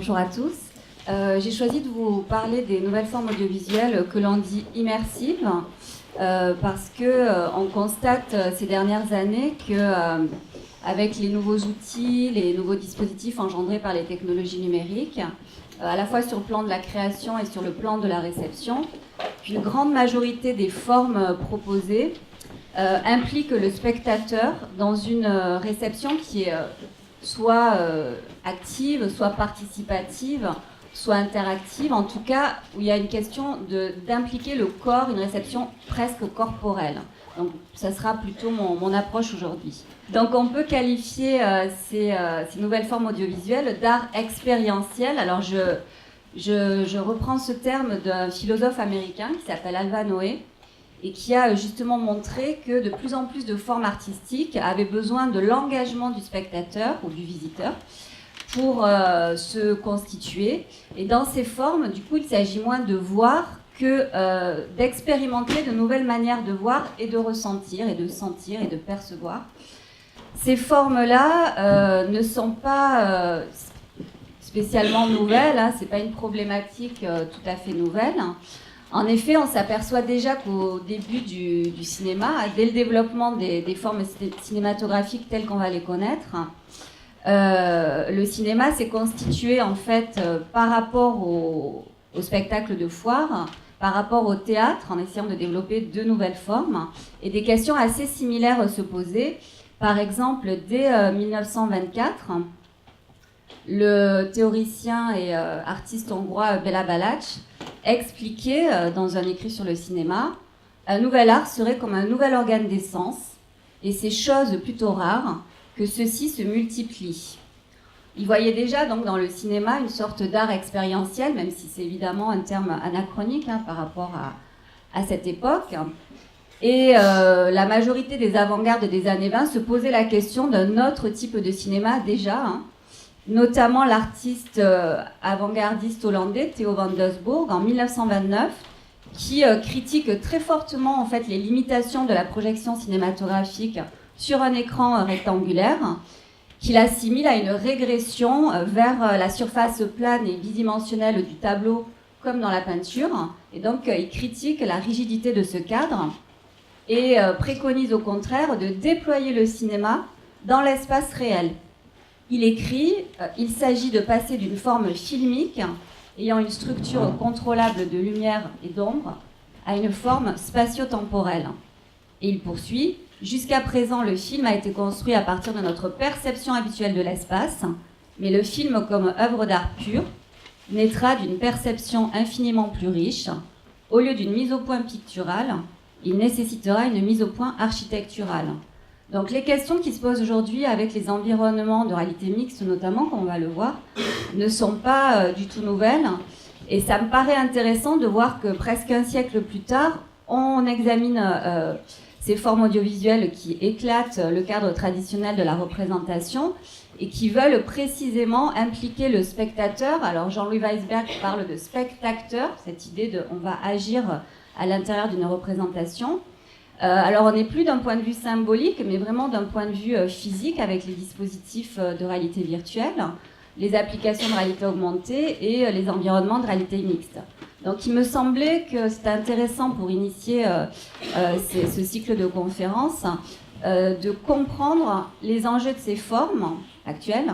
Bonjour à tous. J'ai choisi de vous parler des nouvelles formes audiovisuelles que l'on dit immersives, parce qu'on constate ces dernières années que avec les nouveaux outils, les nouveaux dispositifs engendrés par les technologies numériques, à la fois sur le plan de la création et sur le plan de la réception, une grande majorité des formes proposées implique le spectateur dans une réception qui est soit active, soit participative, soit interactive, en tout cas où il y a une question d'impliquer le corps, une réception presque corporelle. Donc ça sera plutôt mon approche aujourd'hui. Donc on peut qualifier ces nouvelles formes audiovisuelles d'art expérientiel. Alors je reprends ce terme d'un philosophe américain qui s'appelle Alva Noé, et qui a justement montré que de plus en plus de formes artistiques avaient besoin de l'engagement du spectateur ou du visiteur pour se constituer. Et dans ces formes, du coup, il s'agit moins de voir que d'expérimenter de nouvelles manières de voir et de ressentir, et de sentir et de percevoir. Ces formes-là ne sont pas spécialement nouvelles, hein, c'est pas une problématique tout à fait nouvelle. En effet, on s'aperçoit déjà qu'au début du cinéma, dès le développement des formes cinématographiques telles qu'on va les connaître, le cinéma s'est constitué en fait par rapport au spectacle de foire, par rapport au théâtre, en essayant de développer de nouvelles formes, et des questions assez similaires se posaient. Par exemple, dès 1924, le théoricien et artiste hongrois Béla Balázs expliquait dans un écrit sur le cinéma, un nouvel art serait comme un nouvel organe d'essence, et c'est chose plutôt rare que ceux-ci se multiplient. Il voyait déjà donc dans le cinéma une sorte d'art expérientiel, même si c'est évidemment un terme anachronique par rapport à cette époque. Et la majorité des avant-gardes des années 20 se posaient la question d'un autre type de cinéma déjà, notamment l'artiste avant-gardiste hollandais Theo van Doesburg en 1929, qui critique très fortement en fait les limitations de la projection cinématographique sur un écran rectangulaire, qu'il assimile à une régression vers la surface plane et bidimensionnelle du tableau comme dans la peinture. Et donc il critique la rigidité de ce cadre et préconise au contraire de déployer le cinéma dans l'espace réel. Il écrit « Il s'agit de passer d'une forme filmique, ayant une structure contrôlable de lumière et d'ombre, à une forme spatio-temporelle. » Et il poursuit « Jusqu'à présent, le film a été construit à partir de notre perception habituelle de l'espace, mais le film comme œuvre d'art pure naîtra d'une perception infiniment plus riche. Au lieu d'une mise au point picturale, il nécessitera une mise au point architecturale. » Donc les questions qui se posent aujourd'hui avec les environnements de réalité mixte notamment, comme on va le voir, ne sont pas du tout nouvelles. Et ça me paraît intéressant de voir que presque un siècle plus tard, on examine ces formes audiovisuelles qui éclatent le cadre traditionnel de la représentation et qui veulent précisément impliquer le spectateur. Alors Jean-Louis Weisberg parle de spectateur, cette idée de on va agir à l'intérieur d'une représentation. Alors on n'est plus d'un point de vue symbolique, mais vraiment d'un point de vue physique avec les dispositifs de réalité virtuelle, les applications de réalité augmentée et les environnements de réalité mixte. Donc il me semblait que c'était intéressant pour initier ce cycle de conférences de comprendre les enjeux de ces formes actuelles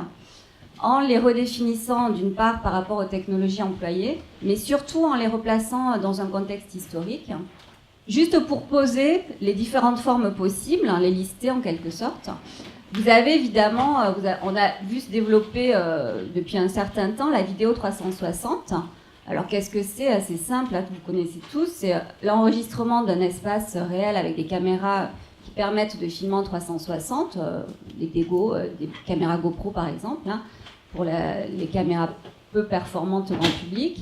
en les redéfinissant d'une part par rapport aux technologies employées, mais surtout en les replaçant dans un contexte historique. Juste pour poser les différentes formes possibles, les lister en quelque sorte. Vous avez évidemment, on a vu se développer depuis un certain temps la vidéo 360. Alors qu'est-ce que c'est? Assez simple, vous connaissez tous, c'est l'enregistrement d'un espace réel avec des caméras qui permettent de filmer en 360, des caméras GoPro par exemple, pour les caméras peu performantes au grand public.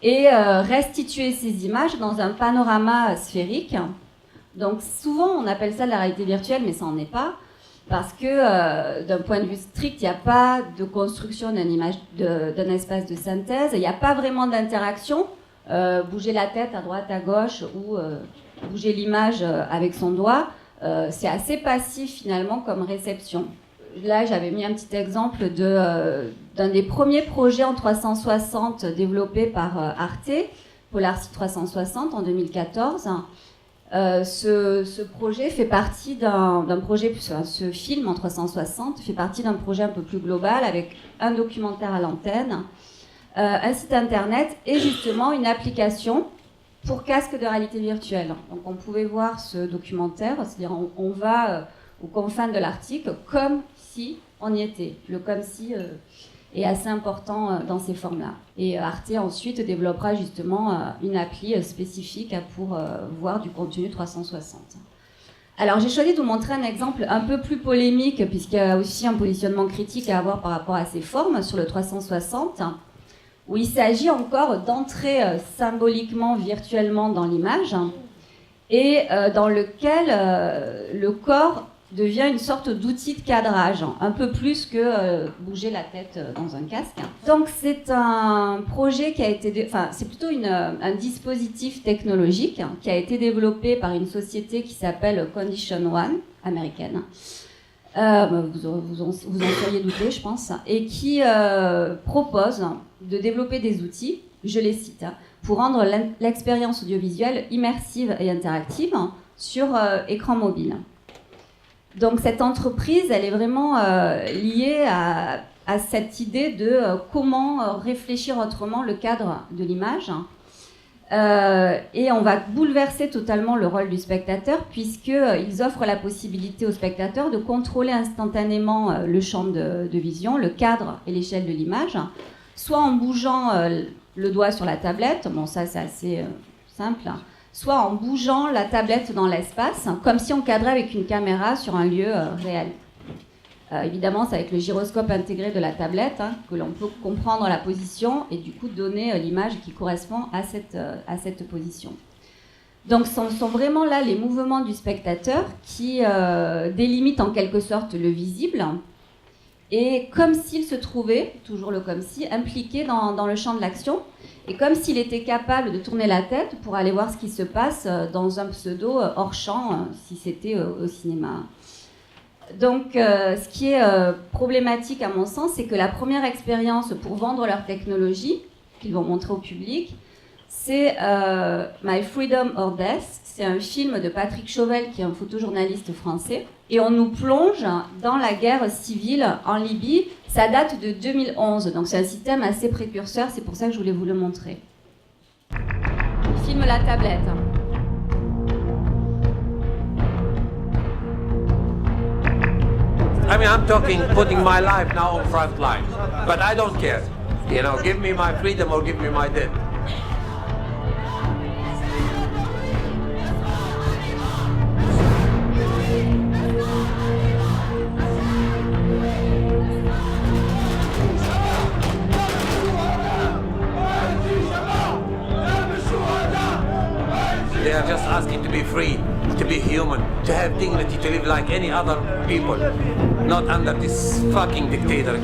Et restituer ces images dans un panorama sphérique. Donc souvent on appelle ça de la réalité virtuelle, mais ça n'en est pas, parce que d'un point de vue strict, il n'y a pas de construction d'un espace de synthèse, il n'y a pas vraiment d'interaction, bouger la tête à droite, à gauche, ou bouger l'image avec son doigt, c'est assez passif finalement comme réception. là, j'avais mis un petit exemple d'un des premiers projets en 360 développés par Arte, Polarcy 360 en 2014. Ce projet fait partie d'un projet, ce film en 360 fait partie d'un projet un peu plus global avec un documentaire à l'antenne, un site internet et justement une application pour casque de réalité virtuelle. Donc on pouvait voir ce documentaire, c'est-à-dire on va aux confins de l'Arctique comme si on y était. Le comme si est assez important dans ces formes-là. Et Arte ensuite développera justement une appli spécifique pour voir du contenu 360. Alors j'ai choisi de vous montrer un exemple un peu plus polémique puisqu'il y a aussi un positionnement critique à avoir par rapport à ces formes sur le 360 où il s'agit encore d'entrer symboliquement, virtuellement dans l'image et dans lequel le corps devient une sorte d'outil de cadrage, un peu plus que bouger la tête dans un casque. Donc c'est un projet qui a été, c'est plutôt un dispositif technologique qui a été développé par une société qui s'appelle Condition One, américaine. Vous en seriez douté, je pense, et qui propose de développer des outils, je les cite, pour rendre l'expérience audiovisuelle immersive et interactive sur écran mobile. Donc cette entreprise, elle est vraiment liée à cette idée de comment réfléchir autrement le cadre de l'image. Et on va bouleverser totalement le rôle du spectateur puisqu'ils offrent la possibilité au spectateur de contrôler instantanément le champ de vision, le cadre et l'échelle de l'image, soit en bougeant le doigt sur la tablette, bon ça c'est assez simple, soit en bougeant la tablette dans l'espace, comme si on cadrait avec une caméra sur un lieu réel. Évidemment, c'est avec le gyroscope intégré de la tablette que l'on peut comprendre la position et du coup donner l'image qui correspond à cette position. Donc ce sont vraiment là les mouvements du spectateur qui délimitent en quelque sorte le visible et comme s'il se trouvait, toujours le comme si, impliqué dans le champ de l'action et comme s'il était capable de tourner la tête pour aller voir ce qui se passe dans un pseudo hors champ si c'était au cinéma. Donc, ce qui est problématique à mon sens, c'est que la première expérience pour vendre leur technologie, qu'ils vont montrer au public, c'est My Freedom or Death. C'est un film de Patrick Chauvel, qui est un photojournaliste français. Et on nous plonge dans la guerre civile en Libye. Ça date de 2011, donc c'est un système assez précurseur, c'est pour ça que je voulais vous le montrer. Il filme la tablette. I mean, I'm talking putting my life now on front line, but I don't care. You know, give me my freedom or give me my death. They are just asking to be free, to be human, to have dignity, to live like any other people, not under this fucking dictator.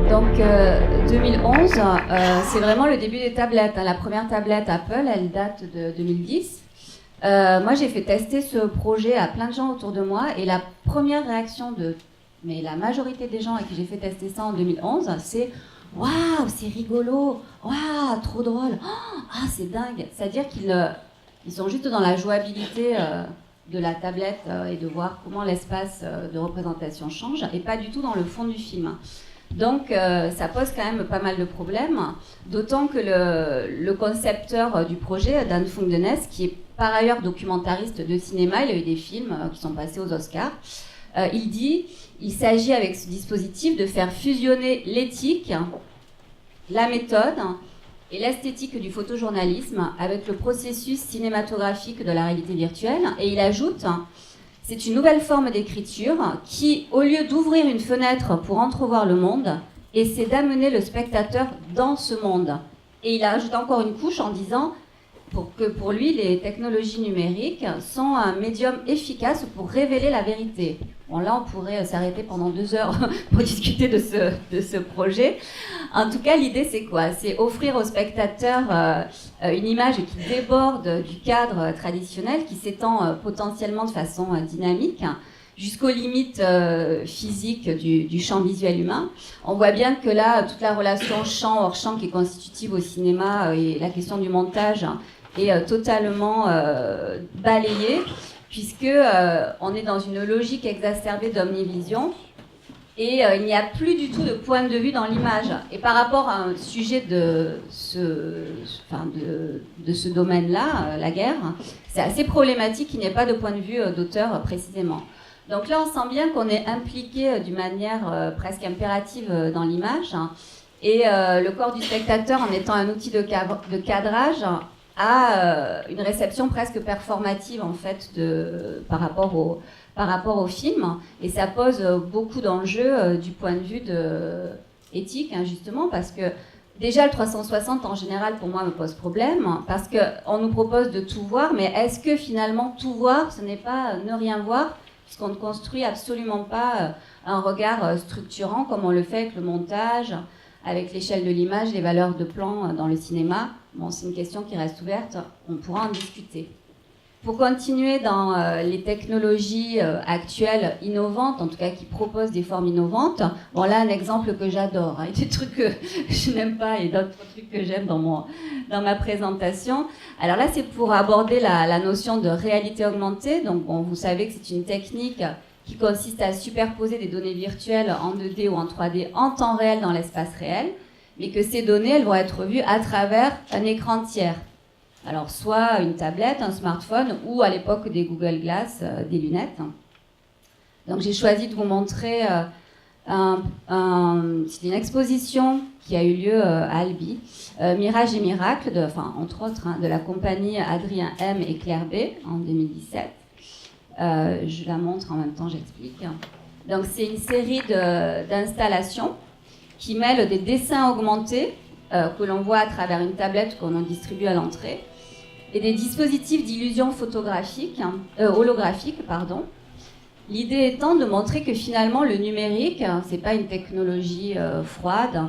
Donc 2011, c'est vraiment le début des tablettes. La première tablette Apple, elle date de 2010. Moi, j'ai fait tester ce projet à plein de gens autour de moi et la première réaction de la majorité des gens à qui j'ai fait tester ça en 2011, c'est « Waouh, c'est rigolo! Waouh, trop drôle! Ah, c'est dingue !» C'est-à-dire qu'ils sont juste dans la jouabilité de la tablette et de voir comment l'espace de représentation change, et pas du tout dans le fond du film. Donc ça pose quand même pas mal de problèmes, d'autant que le concepteur du projet, Dan Fung de Ness, qui est par ailleurs documentariste de cinéma, il a eu des films qui sont passés aux Oscars, il dit il s'agit avec ce dispositif de faire fusionner l'éthique, la méthode et l'esthétique du photojournalisme avec le processus cinématographique de la réalité virtuelle. Et il ajoute c'est une nouvelle forme d'écriture qui, au lieu d'ouvrir une fenêtre pour entrevoir le monde, essaie d'amener le spectateur dans ce monde. Et il ajoute encore une couche en disant que pour lui, les technologies numériques sont un médium efficace pour révéler la vérité. Bon, là, on pourrait s'arrêter pendant 2 heures pour discuter de ce projet. En tout cas, l'idée, c'est quoi? C'est offrir au spectateur une image qui déborde du cadre traditionnel, qui s'étend potentiellement de façon dynamique, jusqu'aux limites physiques du champ visuel humain. On voit bien que là, toute la relation champ-hors-champ qui est constitutive au cinéma et la question du montage est totalement balayée, puisque on est dans une logique exacerbée d'omnivision et il n'y a plus du tout de point de vue dans l'image. Et par rapport à un sujet de ce domaine-là, la guerre, c'est assez problématique qu'il n'y ait pas de point de vue d'auteur précisément. Donc là, on sent bien qu'on est impliqué d'une manière presque impérative dans l'image, et le corps du spectateur, en étant un outil de cadrage, a une réception presque performative en fait par rapport au film, et ça pose beaucoup d'enjeux du point de vue éthique, justement, parce que déjà le 360 en général pour moi me pose problème, parce qu'on nous propose de tout voir, mais est-ce que finalement tout voir, ce n'est pas ne rien voir, puisqu'on ne construit absolument pas un regard structurant comme on le fait avec le montage, avec l'échelle de l'image, les valeurs de plan dans le cinéma. Bon, c'est une question qui reste ouverte, on pourra en discuter. Pour continuer dans les technologies actuelles innovantes, en tout cas qui proposent des formes innovantes, bon là un exemple que j'adore, hein, des trucs que je n'aime pas et d'autres trucs que j'aime dans ma présentation. Alors là c'est pour aborder la notion de réalité augmentée. Donc bon, vous savez que c'est une technique qui consiste à superposer des données virtuelles en 2D ou en 3D en temps réel dans l'espace réel, mais que ces données, elles vont être vues à travers un écran tiers. Alors, soit une tablette, un smartphone, ou à l'époque des Google Glass, des lunettes. Donc, j'ai choisi de vous montrer c'est une exposition qui a eu lieu à Albi, Mirage et Miracle, entre autres, de la compagnie Adrien M et Claire B en 2017. Je la montre en même temps, j'explique. Donc, c'est une série d'installations qui mêlent des dessins augmentés que l'on voit à travers une tablette qu'on en distribue à l'entrée et des dispositifs d'illusion holographique. L'idée étant de montrer que finalement le numérique, c'est pas une technologie froide,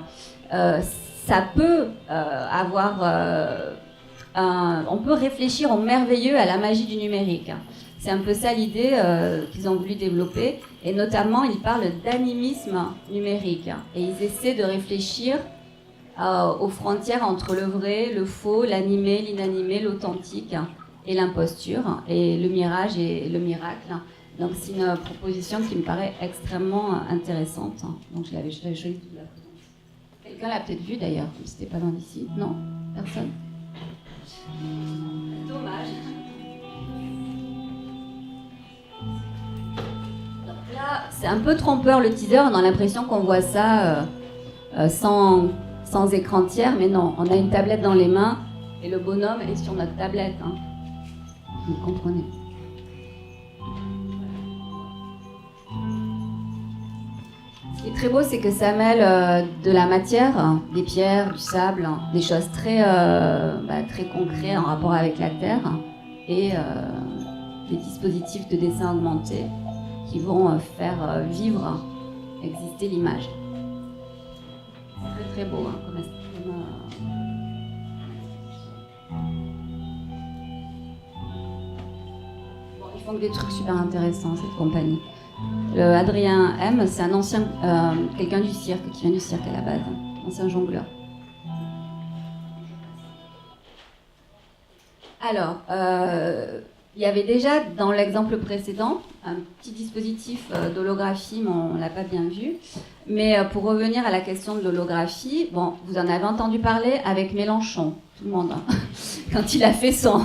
ça peut on peut réfléchir au merveilleux, à la magie du numérique. C'est un peu ça l'idée qu'ils ont voulu développer, et notamment ils parlent d'animisme numérique, et ils essaient de réfléchir aux frontières entre le vrai, le faux, l'animé, l'inanimé, l'authentique et l'imposture, et le mirage et le miracle. Donc c'est une proposition qui me paraît extrêmement intéressante. Donc je l'avais choisi de vous la présenter. Quelqu'un l'a peut-être vu d'ailleurs, c'était pas loin d'ici. Non? Personne? Dommage. Donc là, c'est un peu trompeur le teaser, on a l'impression qu'on voit ça sans écran tiers, mais non, on a une tablette dans les mains et le bonhomme est sur notre tablette. Vous comprenez? Ce qui est très beau, c'est que ça mêle de la matière, des pierres, du sable, des choses très concrètes en rapport avec la terre, et des dispositifs de dessin augmenté qui vont faire vivre, exister l'image. C'est très beau, comme bon, ils font des trucs super intéressants, cette compagnie. Adrien M, c'est un ancien, quelqu'un du cirque, qui vient du cirque à la base, ancien jongleur. Alors, Il y avait déjà dans l'exemple précédent un petit dispositif d'holographie, mais on ne l'a pas bien vu. Mais pour revenir à la question de l'holographie, bon, vous en avez entendu parler avec Mélenchon, tout le monde, hein, quand il a fait son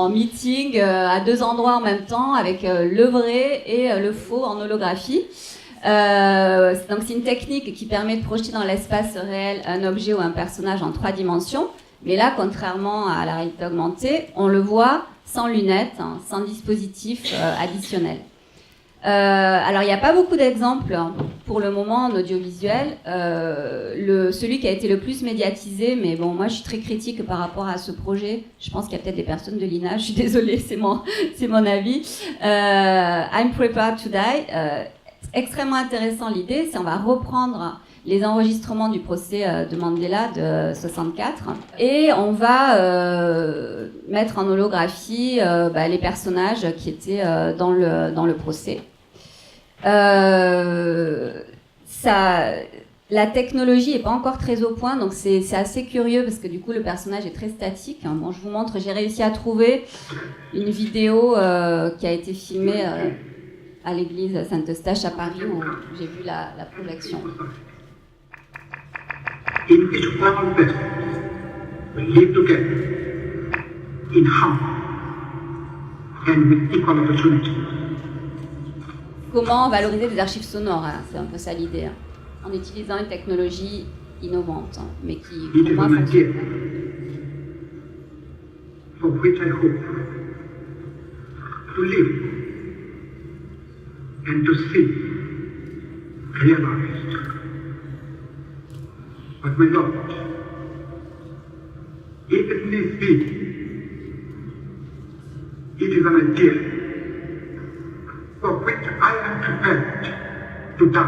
meeting à 2 endroits en même temps, avec le vrai et le faux en holographie. Donc c'est une technique qui permet de projeter dans l'espace réel un objet ou un personnage en 3 dimensions. Mais là, contrairement à la réalité augmentée, on le voit sans lunettes, hein, sans dispositif additionnel. Alors, il n'y a pas beaucoup d'exemples pour le moment en audiovisuel. Celui qui a été le plus médiatisé, mais bon, moi je suis très critique par rapport à ce projet. Je pense qu'il y a peut-être des personnes de l'INA, je suis désolée, c'est mon avis. I'm Prepared to Die. Extrêmement intéressant l'idée, c'est on va reprendre les enregistrements du procès de Mandela de 64 et on va mettre en holographie les personnages qui étaient dans le procès. La technologie n'est pas encore très au point, donc c'est assez curieux parce que du coup le personnage est très statique. Bon, je vous montre, j'ai réussi à trouver une vidéo qui a été filmée à l'église Saint-Eustache à Paris où j'ai vu la projection. In which all persons will live together in harmony and with equal opportunity. Comment valoriser des archives sonores, hein, c'est un peu ça l'idée, hein, en utilisant une technologie innovante, hein, mais qui pour moi fonctionne. For which I hope to live and to see realized. But my Lord, if it need be, it is an idea for which I am prepared to die.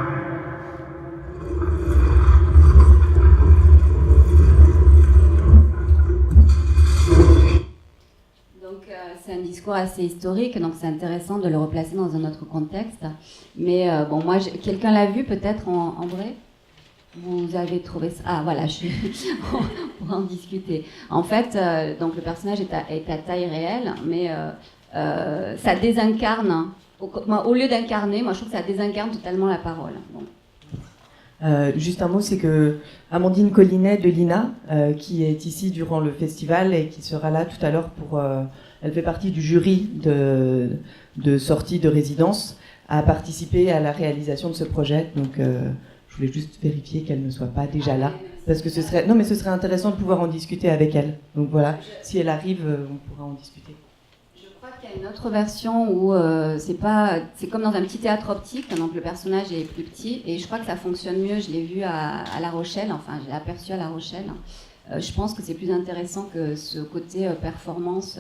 Donc c'est un discours assez historique, donc c'est intéressant de le replacer dans un autre contexte. Mais bon, moi, quelqu'un l'a vu peut-être en vrai ? Vous avez trouvé ça? Ah voilà, on pourra en discuter. En fait, donc le personnage est à taille réelle, mais ça désincarne. Au lieu d'incarner, moi je trouve que ça désincarne totalement la parole. Bon. Juste un mot, c'est que Amandine Collinet de l'INA, qui est ici durant le festival et qui sera là tout à l'heure elle fait partie du jury de sortie de résidence, a participé à la réalisation de ce projet. Donc je voulais juste vérifier qu'elle ne soit pas déjà là, parce que ce serait intéressant de pouvoir en discuter avec elle. Donc voilà, si elle arrive, on pourra en discuter. Je crois qu'il y a une autre version où c'est comme dans un petit théâtre optique, donc le personnage est plus petit, et je crois que ça fonctionne mieux. Je l'ai vu à La Rochelle, enfin je l'ai aperçu à La Rochelle. Je pense que c'est plus intéressant que ce côté performance.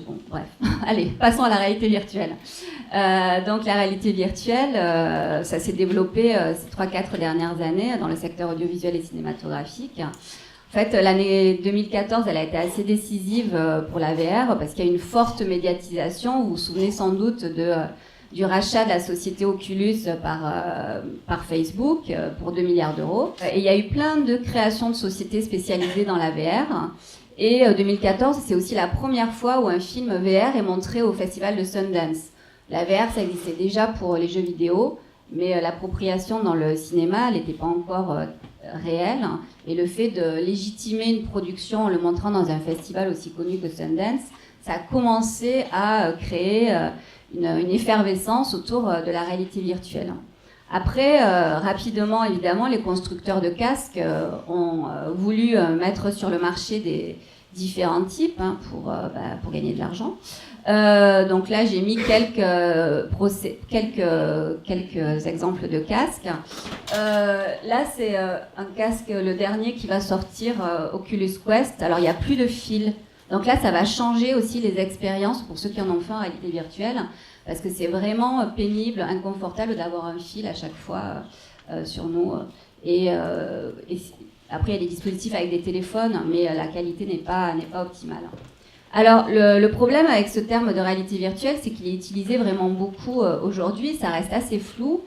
Bon, bref. Allez, passons à la réalité virtuelle. Donc la réalité virtuelle, ça s'est développé ces 3-4 dernières années dans le secteur audiovisuel et cinématographique. En fait, l'année 2014, elle a été assez décisive pour la VR parce qu'il y a une forte médiatisation. Vous vous souvenez sans doute du rachat de la société Oculus par Facebook pour 2 milliards d'euros. Et il y a eu plein de créations de sociétés spécialisées dans la VR. Et 2014, c'est aussi la première fois où un film VR est montré au festival de Sundance. La VR, ça existait déjà pour les jeux vidéo, mais l'appropriation dans le cinéma, elle n'était pas encore réelle. Et le fait de légitimer une production en le montrant dans un festival aussi connu que Sundance, ça a commencé à créer une effervescence autour de la réalité virtuelle. Après, rapidement, évidemment, les constructeurs de casques ont voulu mettre sur le marché des différents types pour gagner de l'argent. Donc là, j'ai mis quelques exemples de casques. Là, c'est un casque, le dernier qui va sortir, Oculus Quest. Alors, il n'y a plus de fil. Donc là, ça va changer aussi les expériences pour ceux qui en ont fait en réalité virtuelle. Parce que c'est vraiment pénible, inconfortable d'avoir un fil à chaque fois sur nous. Et après, il y a des dispositifs avec des téléphones, mais la qualité n'est pas optimale. Alors, le problème avec ce terme de réalité virtuelle, c'est qu'il est utilisé vraiment beaucoup aujourd'hui. Ça reste assez flou.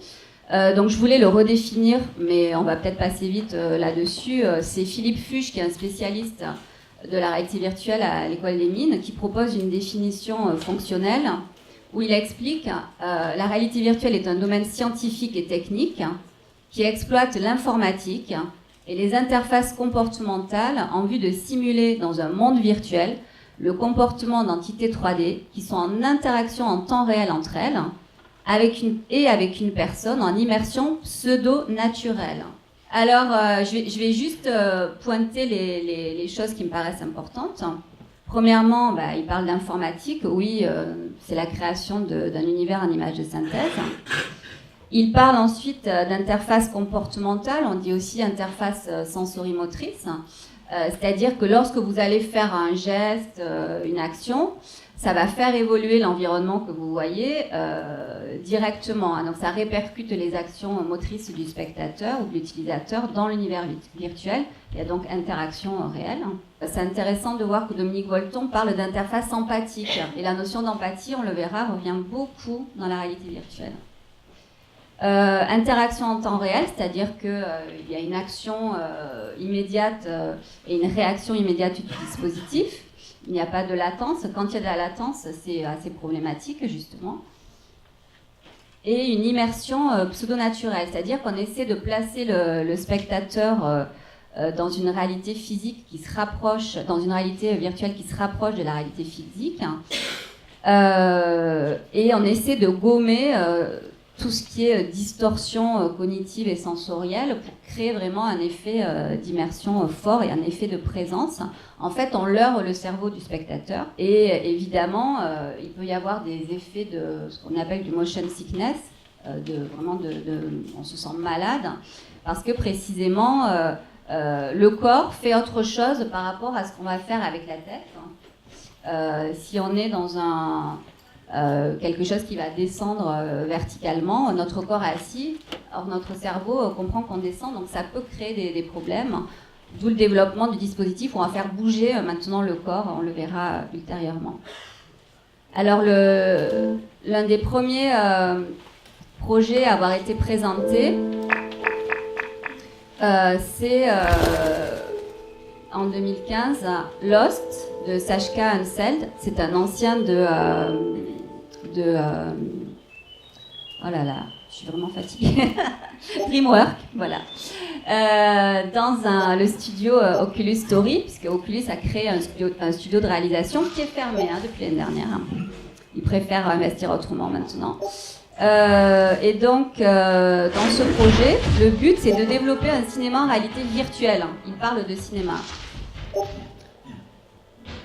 Donc, je voulais le redéfinir, mais on va peut-être passer vite là-dessus. C'est Philippe Fuchs, qui est un spécialiste de la réalité virtuelle à l'École des Mines, qui propose une définition fonctionnelle où il explique la réalité virtuelle est un domaine scientifique et technique qui exploite l'informatique et les interfaces comportementales en vue de simuler dans un monde virtuel le comportement d'entités 3D qui sont en interaction en temps réel entre elles avec une personne en immersion pseudo-naturelle. Alors, je vais juste pointer les choses qui me paraissent importantes. Premièrement, il parle d'informatique. Oui, c'est la création d'un univers en images de synthèse. Il parle ensuite d'interface comportementale. On dit aussi interface sensorimotrice. C'est-à-dire que lorsque vous allez faire un geste, une action, ça va faire évoluer l'environnement que vous voyez directement. Donc ça répercute les actions motrices du spectateur ou de l'utilisateur dans l'univers virtuel. Il y a donc interaction réelle. C'est intéressant de voir que Dominique Volton parle d'interface empathique. Et la notion d'empathie, on le verra, revient beaucoup dans la réalité virtuelle. Interaction en temps réel, c'est-à-dire qu'il y a une action immédiate et une réaction immédiate du dispositif. Il n'y a pas de latence. Quand il y a de la latence, c'est assez problématique, justement. Et une immersion pseudo-naturelle, c'est-à-dire qu'on essaie de placer le spectateur dans une réalité physique qui se rapproche, dans une réalité virtuelle qui se rapproche de la réalité physique. Et on essaie de gommer tout ce qui est distorsion cognitive et sensorielle pour créer vraiment un effet d'immersion fort et un effet de présence. En fait, on leurre le cerveau du spectateur et évidemment, il peut y avoir des effets de ce qu'on appelle du motion sickness, on se sent malade parce que précisément le corps fait autre chose par rapport à ce qu'on va faire avec la tête. Si on est dans quelque chose qui va descendre verticalement, notre corps est assis, or notre cerveau comprend qu'on descend, donc ça peut créer des problèmes, d'où le développement du dispositif où on va faire bouger maintenant le corps, on le verra ultérieurement. Alors l'un des premiers projets à avoir été présenté, c'est en 2015 Lost de Sascha Unseld. C'est un ancien oh là là, je suis vraiment fatiguée. Dreamwork, voilà. Dans le studio Oculus Story, puisque Oculus a créé un studio de réalisation qui est fermé depuis l'année dernière. Ils préfèrent investir autrement maintenant. Et donc, dans ce projet, le but, c'est de développer un cinéma en réalité virtuelle. Il parle de cinéma.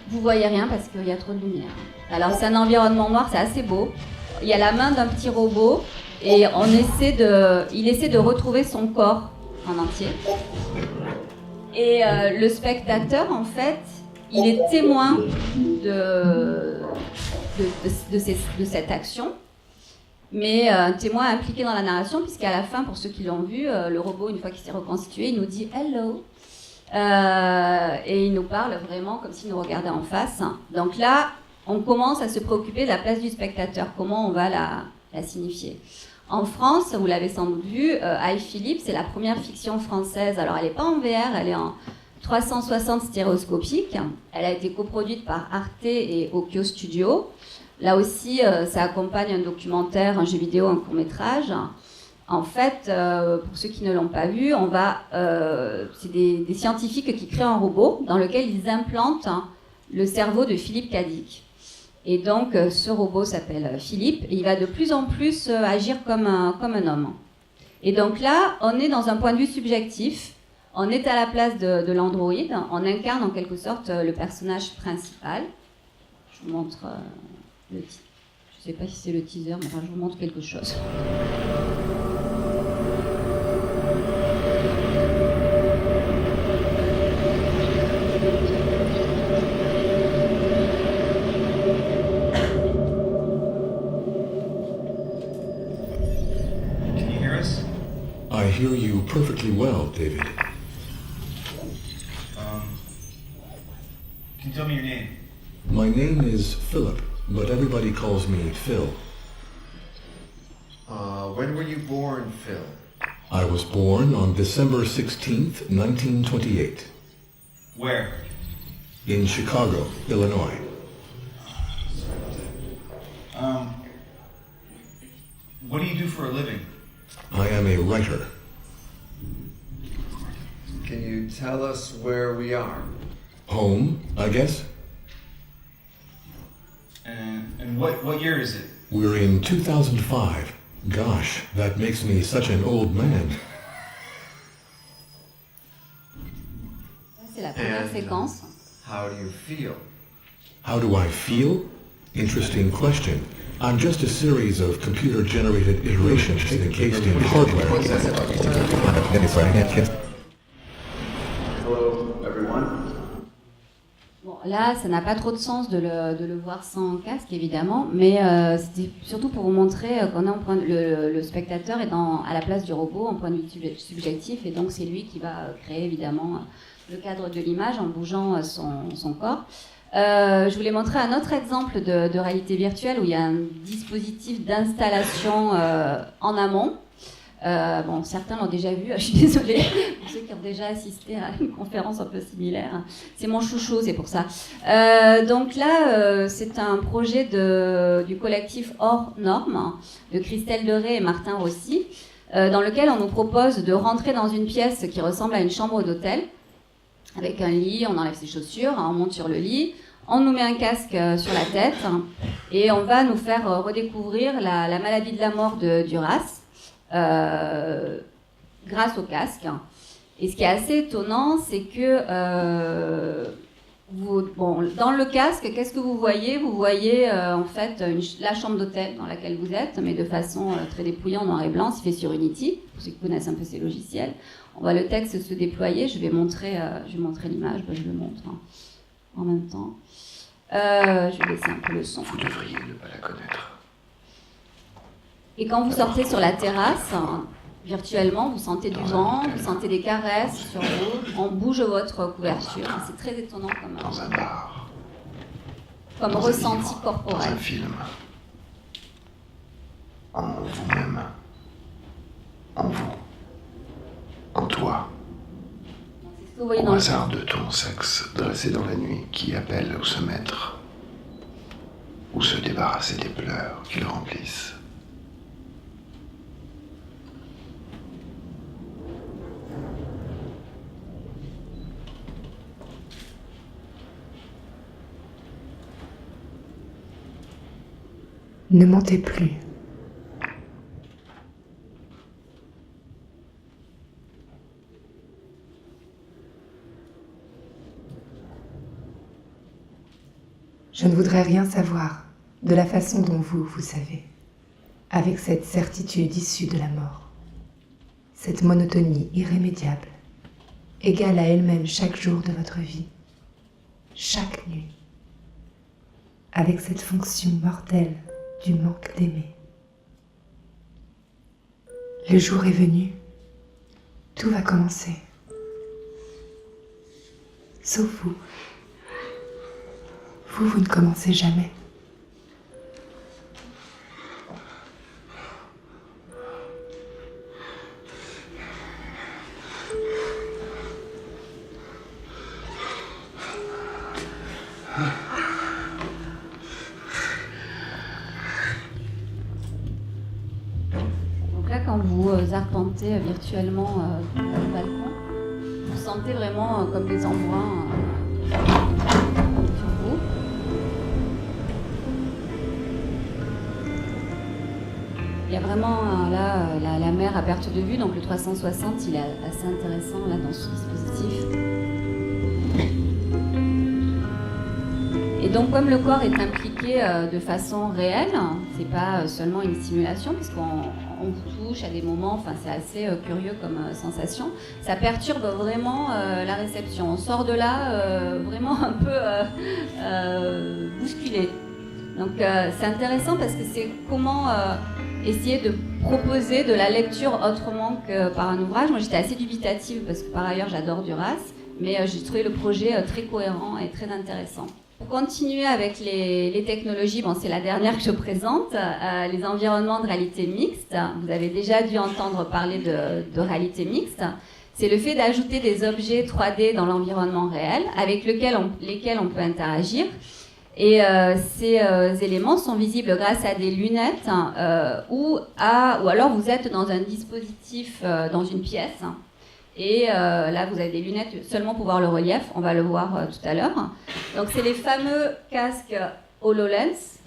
Vous voyez rien parce qu'il y a trop de lumière. Alors, c'est un environnement noir, c'est assez beau. Il y a la main d'un petit robot et il essaie de retrouver son corps en entier. Et le spectateur, en fait, il est témoin de cette action, mais un témoin impliqué dans la narration, puisqu'à la fin, pour ceux qui l'ont vu, le robot, une fois qu'il s'est reconstitué, il nous dit « hello ». Et il nous parle vraiment comme s'il nous regardait en face. Donc là, on commence à se préoccuper de la place du spectateur, comment on va la signifier. En France, vous l'avez sans doute vu, iPhilip, c'est la première fiction française. Alors elle n'est pas en VR, elle est en 360 stéréoscopique. Elle a été coproduite par Arte et Okyo Studio. Là aussi, ça accompagne un documentaire, un jeu vidéo, un court-métrage. En fait, pour ceux qui ne l'ont pas vu, c'est des scientifiques qui créent un robot dans lequel ils implantent le cerveau de Philippe Cadic. Et donc, ce robot s'appelle Philippe et il va de plus en plus agir comme un homme. Et donc là, on est dans un point de vue subjectif. On est à la place de l'androïde. On incarne en quelque sorte le personnage principal. Je vous montre je ne sais pas si c'est le teaser, mais enfin, je vous montre quelque chose. I hear you perfectly well, David. Can you tell me your name? My name is Philip, but everybody calls me Phil. When were you born, Phil? I was born on December 16th, 1928. Where? in Chicago, Illinois. What do you do for a living? I am a writer. Can you tell us where we are? Home, I guess? And what year is it? We're in 2005. Gosh, that makes me such an old man. C'est la première séquence. How do you feel? How do I feel? Interesting question. I'm just a series of computer-generated iterations encased in hardware. Hello, everyone. Bon, là, ça n'a pas trop de sens de le voir sans casque, évidemment, mais c'était surtout pour vous montrer qu'on est le spectateur est à la place du robot en point de vue subjectif, et donc c'est lui qui va créer, évidemment, le cadre de l'image en bougeant son corps. Je voulais montrer un autre exemple de réalité virtuelle où il y a un dispositif d'installation en amont. Bon, certains l'ont déjà vu, je suis désolée, pour ceux qui ont déjà assisté à une conférence un peu similaire. C'est mon chouchou, c'est pour ça. Donc là, c'est un projet du collectif Hors Normes, de Christelle Deray et Martin Rossi, dans lequel on nous propose de rentrer dans une pièce qui ressemble à une chambre d'hôtel, avec un lit, on enlève ses chaussures, on monte sur le lit, on nous met un casque sur la tête, et on va nous faire redécouvrir la maladie de la mort de Duras, grâce au casque. Et ce qui est assez étonnant, c'est que dans le casque, qu'est-ce que vous voyez ? Vous voyez en fait la chambre d'hôtel dans laquelle vous êtes, mais de façon très dépouillée en noir et blanc, c'est fait sur Unity, pour ceux qui connaissent un peu ces logiciels. On voit le texte se déployer, je vais montrer l'image, je le montre en même temps. Je vais laisser un peu le son. Vous devriez ne pas la connaître. Et quand vous sortez sur la terrasse, virtuellement, vous sentez du vent, vous sentez des caresses sur vous, on bouge votre couverture. C'est très étonnant Dans un bar. comme Dans un ressenti livre, corporel. Dans un film. En vous-même. En vous. En toi. C'est ce que vous voyez Au dans le hasard de ton sexe dressé dans la nuit qui appelle ou se mettre. Ou se débarrasser des pleurs qui le remplissent. Ne mentez plus. Je ne voudrais rien savoir de la façon dont vous savez, avec cette certitude issue de la mort, cette monotonie irrémédiable, égale à elle-même chaque jour de votre vie, chaque nuit, avec cette fonction mortelle du manque d'aimer. Le jour est venu, tout va commencer. Sauf vous. Vous ne commencez jamais. Donc là, quand vous arpentez virtuellement le balcon, vous sentez vraiment comme des embruns sur vous. Il y a vraiment là la mer à perte de vue, donc le 360 il est assez intéressant là dans ce dispositif. Et donc comme le corps est impliqué de façon réelle, c'est pas seulement une simulation puisqu'on vous touche à des moments, enfin c'est assez curieux comme sensation, ça perturbe vraiment la réception. On sort de là vraiment un peu bousculé. Donc c'est intéressant parce que c'est comment essayer de proposer de la lecture autrement que par un ouvrage. Moi j'étais assez dubitative parce que par ailleurs j'adore Duras, mais j'ai trouvé le projet très cohérent et très intéressant. Pour continuer avec les technologies, bon, c'est la dernière que je présente, les environnements de réalité mixte. Vous avez déjà dû entendre parler de réalité mixte. c'est le fait d'ajouter des objets 3D dans l'environnement réel avec lesquels on peut interagir. Et ces éléments sont visibles grâce à des lunettes ou alors vous êtes dans un dispositif dans une pièce. Et là, vous avez des lunettes seulement pour voir le relief. On va le voir tout à l'heure. Donc, c'est les fameux casques HoloLens.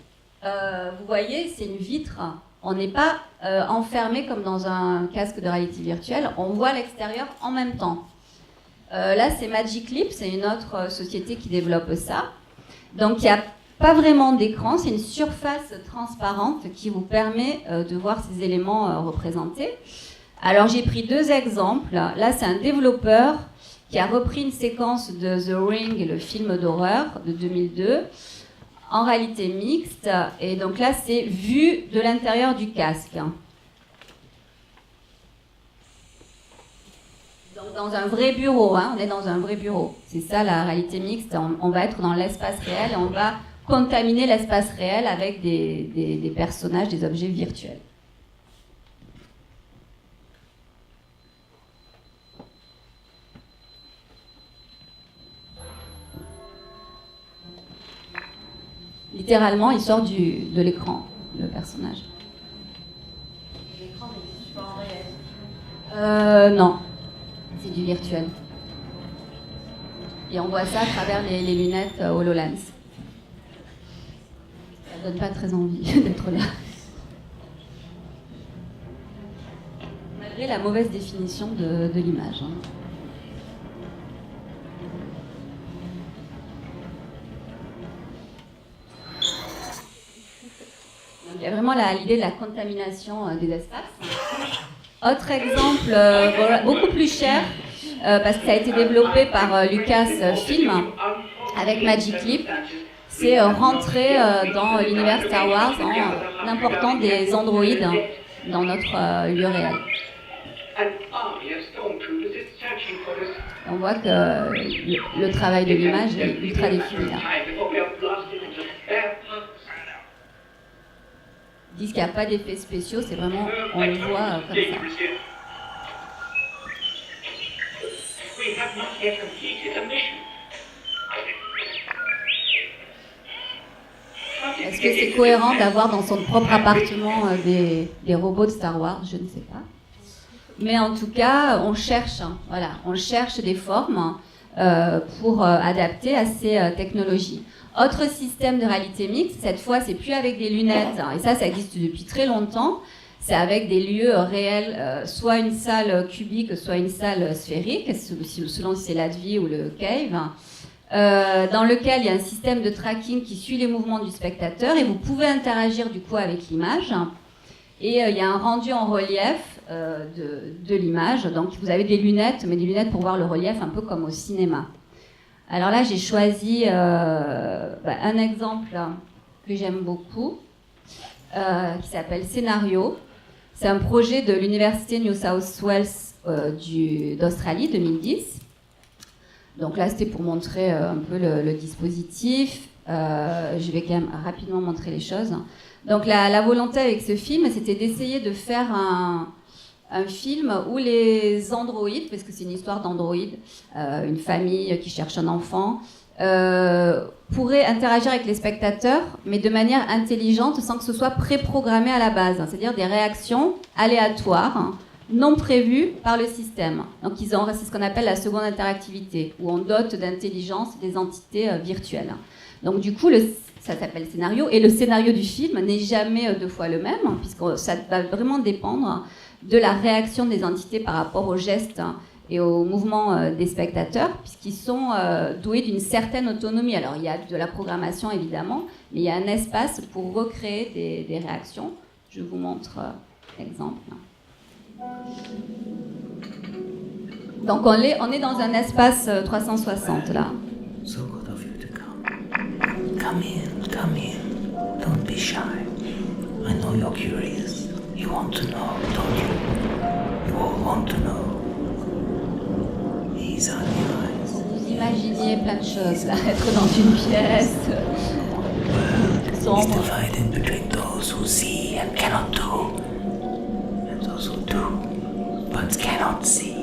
Vous voyez, c'est une vitre. On n'est pas enfermé comme dans un casque de réalité virtuelle. On voit l'extérieur en même temps. Là, c'est Magic Leap. C'est une autre société qui développe ça. Donc, il n'y a pas vraiment d'écran. C'est une surface transparente qui vous permet de voir ces éléments représentés. Alors j'ai pris 2 exemples. Là c'est un développeur qui a repris une séquence de The Ring, le film d'horreur de 2002, en réalité mixte. Et donc là c'est vu de l'intérieur du casque. Donc dans un vrai bureau, on est dans un vrai bureau. C'est ça la réalité mixte. On va être dans l'espace réel et on va contaminer l'espace réel avec des personnages, des objets virtuels. Littéralement, il sort de l'écran, le personnage. L'écran n'existe pas en réel. Non, c'est du virtuel. Et on voit ça à travers les lunettes HoloLens. Ça donne pas très envie d'être là. Malgré la mauvaise définition de l'image. Il y a vraiment l'idée de la contamination des espaces. Autre exemple, beaucoup plus cher, parce que ça a été développé par Lucasfilm avec Magic Leap, c'est rentrer dans l'univers Star Wars en important des androïdes dans notre lieu réel. On voit que le travail de l'image est ultra défini là. Ils disent qu'il n'y a pas d'effets spéciaux, c'est vraiment, on le voit comme ça. Est-ce que c'est cohérent d'avoir dans son propre appartement des robots de Star Wars? Je ne sais pas. Mais en tout cas, on cherche des formes pour adapter à ces technologies. Autre système de réalité mixte, cette fois c'est plus avec des lunettes, et ça existe depuis très longtemps, c'est avec des lieux réels, soit une salle cubique, soit une salle sphérique, selon si c'est l'Advi ou le Cave, dans lequel il y a un système de tracking qui suit les mouvements du spectateur, et vous pouvez interagir du coup avec l'image, et il y a un rendu en relief de l'image, donc vous avez des lunettes, mais des lunettes pour voir le relief un peu comme au cinéma. Alors là, j'ai choisi un exemple que j'aime beaucoup, qui s'appelle Scénario. C'est un projet de l'Université New South Wales d'Australie, 2010. Donc là, c'était pour montrer un peu le dispositif. Je vais quand même rapidement montrer les choses. Donc la volonté avec ce film, c'était d'essayer de faire un film où les androïdes, parce que c'est une histoire d'androïdes, une famille qui cherche un enfant, pourraient interagir avec les spectateurs, mais de manière intelligente, sans que ce soit préprogrammé à la base. C'est-à-dire des réactions aléatoires, non prévues par le système. Donc c'est ce qu'on appelle la seconde interactivité, où on dote d'intelligence des entités virtuelles. Donc du coup, ça s'appelle scénario, et le scénario du film n'est jamais 2 fois le même, puisque ça va vraiment dépendre de la réaction des entités par rapport aux gestes et aux mouvements des spectateurs, puisqu'ils sont doués d'une certaine autonomie. Alors il y a de la programmation évidemment, mais il y a un espace pour recréer des réactions. Je vous montre l'exemple. Donc on est dans un espace 360 là. So good of you to come. Come in. Don't be shy. I know you're curious. You want to know, don't you? You all want to know. These are the eyes. Vous imaginiez plein de choses, là, être dans une pièce sombre. It's divided between those who see and cannot do, and those who do but cannot see.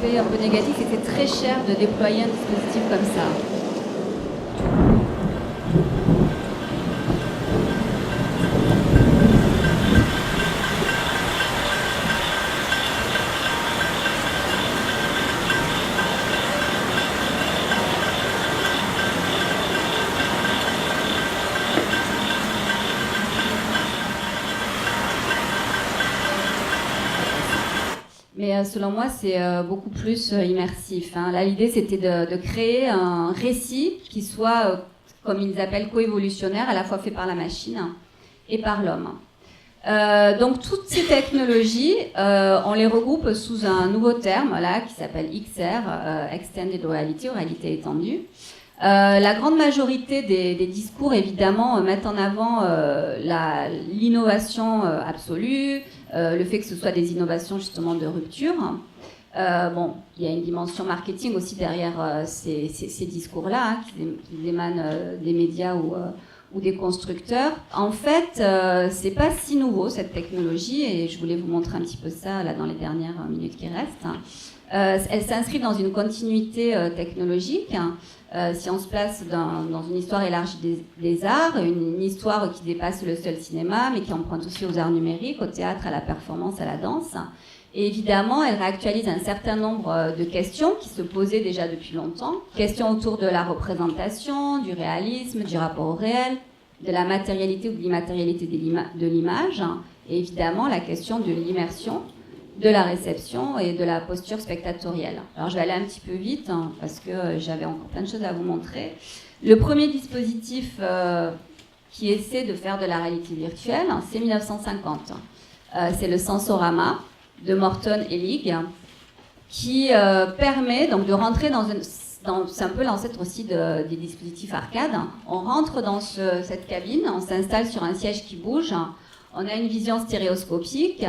l'aspect un peu négatif, c'est que c'est très cher de déployer un dispositif comme ça. Mais selon moi, c'est beaucoup plus immersif. Hein. Là, l'idée, c'était de créer un récit qui soit, comme ils appellent, coévolutionnaire, à la fois fait par la machine et par l'homme. Donc, toutes ces technologies, on les regroupe sous un nouveau terme, là, qui s'appelle XR, Extended Reality, réalité étendue. La grande majorité des discours, évidemment, mettent en avant l'innovation absolue, le fait que ce soit des innovations justement de rupture. Bon, il y a une dimension marketing aussi derrière ces discours-là, hein, qui émanent des médias ou des constructeurs. En fait, c'est pas si nouveau cette technologie, et je voulais vous montrer un petit peu ça là dans les dernières minutes qui restent. Elle s'inscrit dans une continuité technologique. Si on se place dans une histoire élargie des arts, une histoire qui dépasse le seul cinéma, mais qui emprunte aussi aux arts numériques, au théâtre, à la performance, à la danse. Et évidemment, elle réactualise un certain nombre de questions qui se posaient déjà depuis longtemps. Questions autour de la représentation, du réalisme, du rapport au réel, de la matérialité ou de l'immatérialité de l'image, et évidemment la question de l'immersion, de la réception et de la posture spectatorielle. Alors je vais aller un petit peu vite hein, parce que j'avais encore plein de choses à vous montrer. Le premier dispositif qui essaie de faire de la réalité virtuelle, c'est 1950. C'est le Sensorama de Morton et Leigh qui permet donc de rentrer c'est un peu l'ancêtre aussi des dispositifs arcade. On rentre dans cette cabine, on s'installe sur un siège qui bouge. On a une vision stéréoscopique,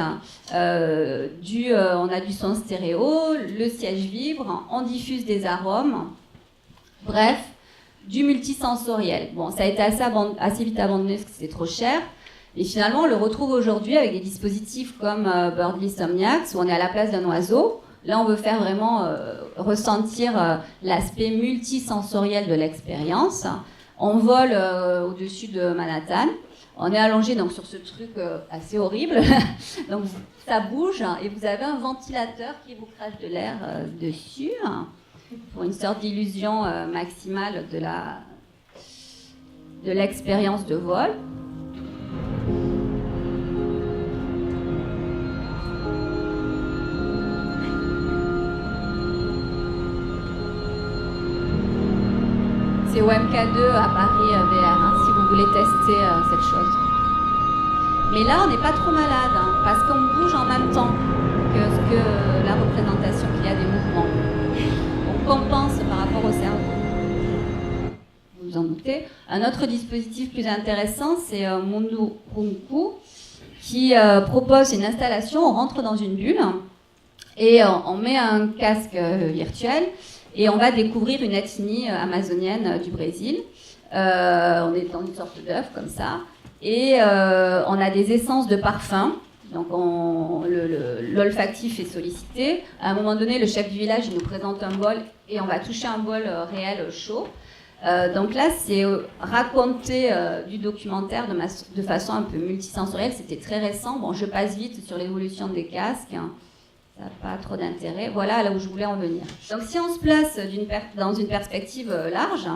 on a du son stéréo, le siège vibre, on diffuse des arômes, bref, du multisensoriel. Bon, ça a été assez vite abandonné parce que c'était trop cher, et finalement on le retrouve aujourd'hui avec des dispositifs comme Birdly Somniacs, où on est à la place d'un oiseau. Là, on veut faire vraiment ressentir l'aspect multisensoriel de l'expérience. On vole au-dessus de Manhattan. On est allongé donc sur ce truc assez horrible, donc ça bouge et vous avez un ventilateur qui vous crache de l'air dessus pour une sorte d'illusion maximale de l'expérience de vol. C'est au MK2 à Paris VR, hein, si vous voulez tester cette chose. Mais là, on n'est pas trop malade, hein, parce qu'on bouge en même temps que la représentation qu'il y a des mouvements. On compense par rapport au cerveau. Vous vous en doutez. Un autre dispositif plus intéressant, c'est Mundu Runku, qui propose une installation. On rentre dans une bulle et on met un casque virtuel. Et on va découvrir une ethnie amazonienne du Brésil. On est dans une sorte d'œuf comme ça. Et on a des essences de parfum. Donc l'olfactif est sollicité. À un moment donné, le chef du village il nous présente un bol et on va toucher un bol réel chaud. Donc là, c'est raconter du documentaire de façon un peu multisensorielle. C'était très récent. Bon, je passe vite sur l'évolution des casques. Ça n'a pas trop d'intérêt. Voilà là où je voulais en venir. Donc si on se place dans une perspective large,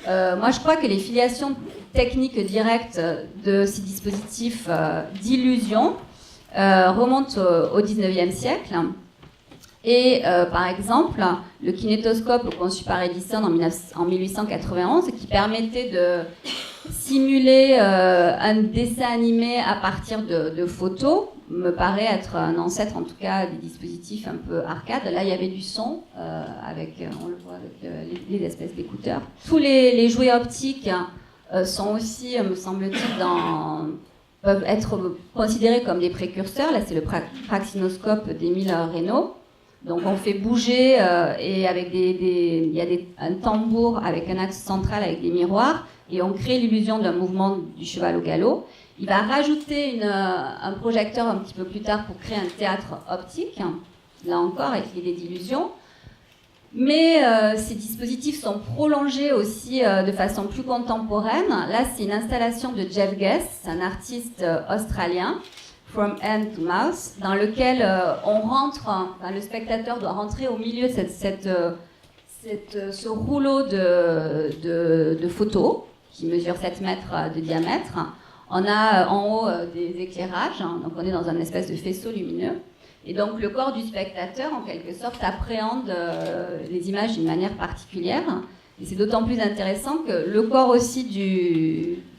moi je crois que les filiations techniques directes de ces dispositifs d'illusion remontent au 19e siècle. Et par exemple, le kinétoscope conçu par Edison en 1891, qui permettait de simuler un dessin animé à partir de photos, me paraît être un ancêtre en tout cas des dispositifs un peu arcade. Là il y avait du son, on le voit avec les espèces d'écouteurs. Tous les jouets optiques sont aussi, me semble-t-il, peuvent être considérés comme des précurseurs. Là c'est le praxinoscope d'Émile Reynaud. Donc on fait bouger et avec il y a un tambour avec un axe central avec des miroirs et on crée l'illusion d'un mouvement du cheval au galop. Il va rajouter un projecteur un petit peu plus tard pour créer un théâtre optique. là encore, avec l'idée d'illusion. Mais ces dispositifs sont prolongés aussi de façon plus contemporaine. Là, c'est une installation de Jeff Guest, un artiste australien, From Hand to Mouth, dans lequel le spectateur doit rentrer au milieu de ce rouleau de photos qui mesure 7 mètres de diamètre. On a en haut des éclairages, donc on est dans un espèce de faisceau lumineux. Et donc le corps du spectateur, en quelque sorte, appréhende les images d'une manière particulière. Et c'est d'autant plus intéressant que le corps aussi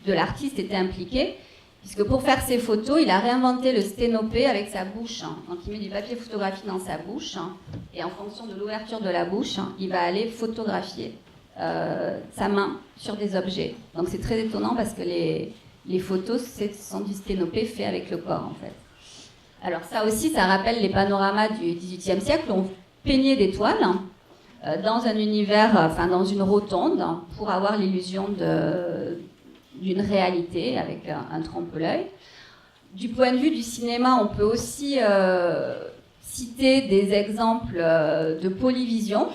de l'artiste était impliqué, puisque pour faire ces photos, il a réinventé le sténopé avec sa bouche. Donc il met du papier photographique dans sa bouche, et en fonction de l'ouverture de la bouche, il va aller photographier sa main sur des objets. Donc c'est très étonnant parce que les photos, ce sont du sténopé fait avec le corps, en fait. Alors ça aussi, ça rappelle les panoramas du XVIIIe siècle où on peignait des toiles dans un univers, dans une rotonde, pour avoir l'illusion d'une réalité avec un trompe-l'œil. Du point de vue du cinéma, on peut aussi citer des exemples de polyvision,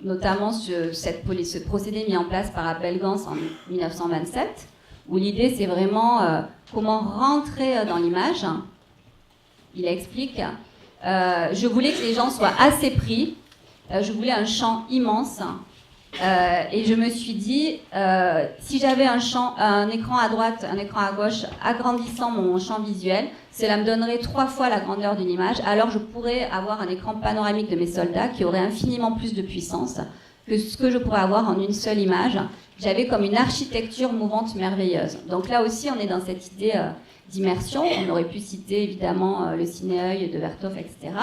notamment ce procédé mis en place par Abel Gance en 1927, où l'idée c'est vraiment comment rentrer dans l'image. Il explique je voulais que les gens soient assez pris, je voulais un champ immense, et je me suis dit si j'avais un écran à droite, un écran à gauche, agrandissant mon champ visuel, cela me donnerait 3 fois la grandeur d'une image, alors je pourrais avoir un écran panoramique de mes soldats qui aurait infiniment plus de puissance que ce que je pourrais avoir en une seule image. J'avais comme une architecture mouvante merveilleuse. Donc là aussi, on est dans cette idée d'immersion. On aurait pu citer évidemment le ciné-œil de Vertov, etc.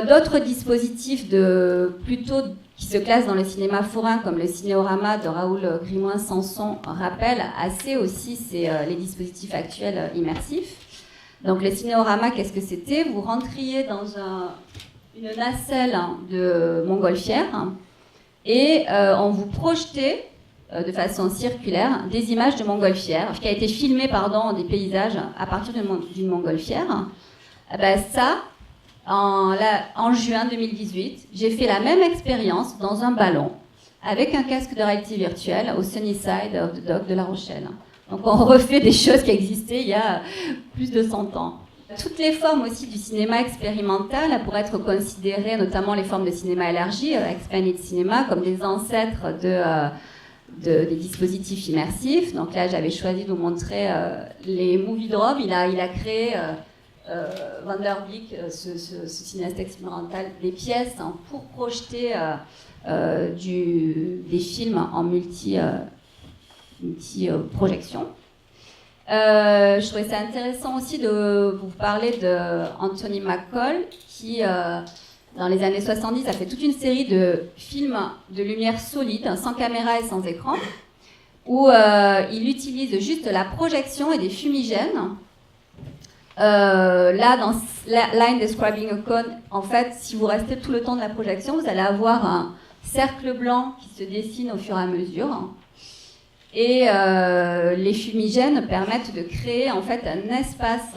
D'autres dispositifs qui se classent dans le cinéma forain, comme le cinéorama de Raoul Grimoin-Sanson, rappellent assez aussi les dispositifs actuels immersifs. Donc le cinéorama, qu'est-ce que c'était? Vous rentriez dans une nacelle de montgolfière et on vous projetait de façon circulaire des images de montgolfière, qui a été filmé des paysages à partir d'une montgolfière. Ça, en juin 2018, j'ai fait la même expérience dans un ballon avec un casque de réalité virtuelle au Sunnyside of the Dock de La Rochelle. Donc on refait des choses qui existaient il y a plus de 100 ans. Toutes les formes aussi du cinéma expérimental pourraient être considérées, notamment les formes de cinéma élargi, expanded cinema, comme des ancêtres des dispositifs immersifs. Donc là, j'avais choisi de vous montrer les movie drops. Il a créé Van der Beek, ce cinéaste expérimental, des pièces pour projeter des films en multi-projection. Je trouvais ça intéressant aussi de vous parler d'Anthony McCall qui, dans les années 70, a fait toute une série de films de lumière solide, sans caméra et sans écran, où il utilise juste la projection et des fumigènes. Là, dans Line Describing a Cone, en fait, si vous restez tout le temps de la projection, vous allez avoir un cercle blanc qui se dessine au fur et à mesure. Et les fumigènes permettent de créer en fait un espace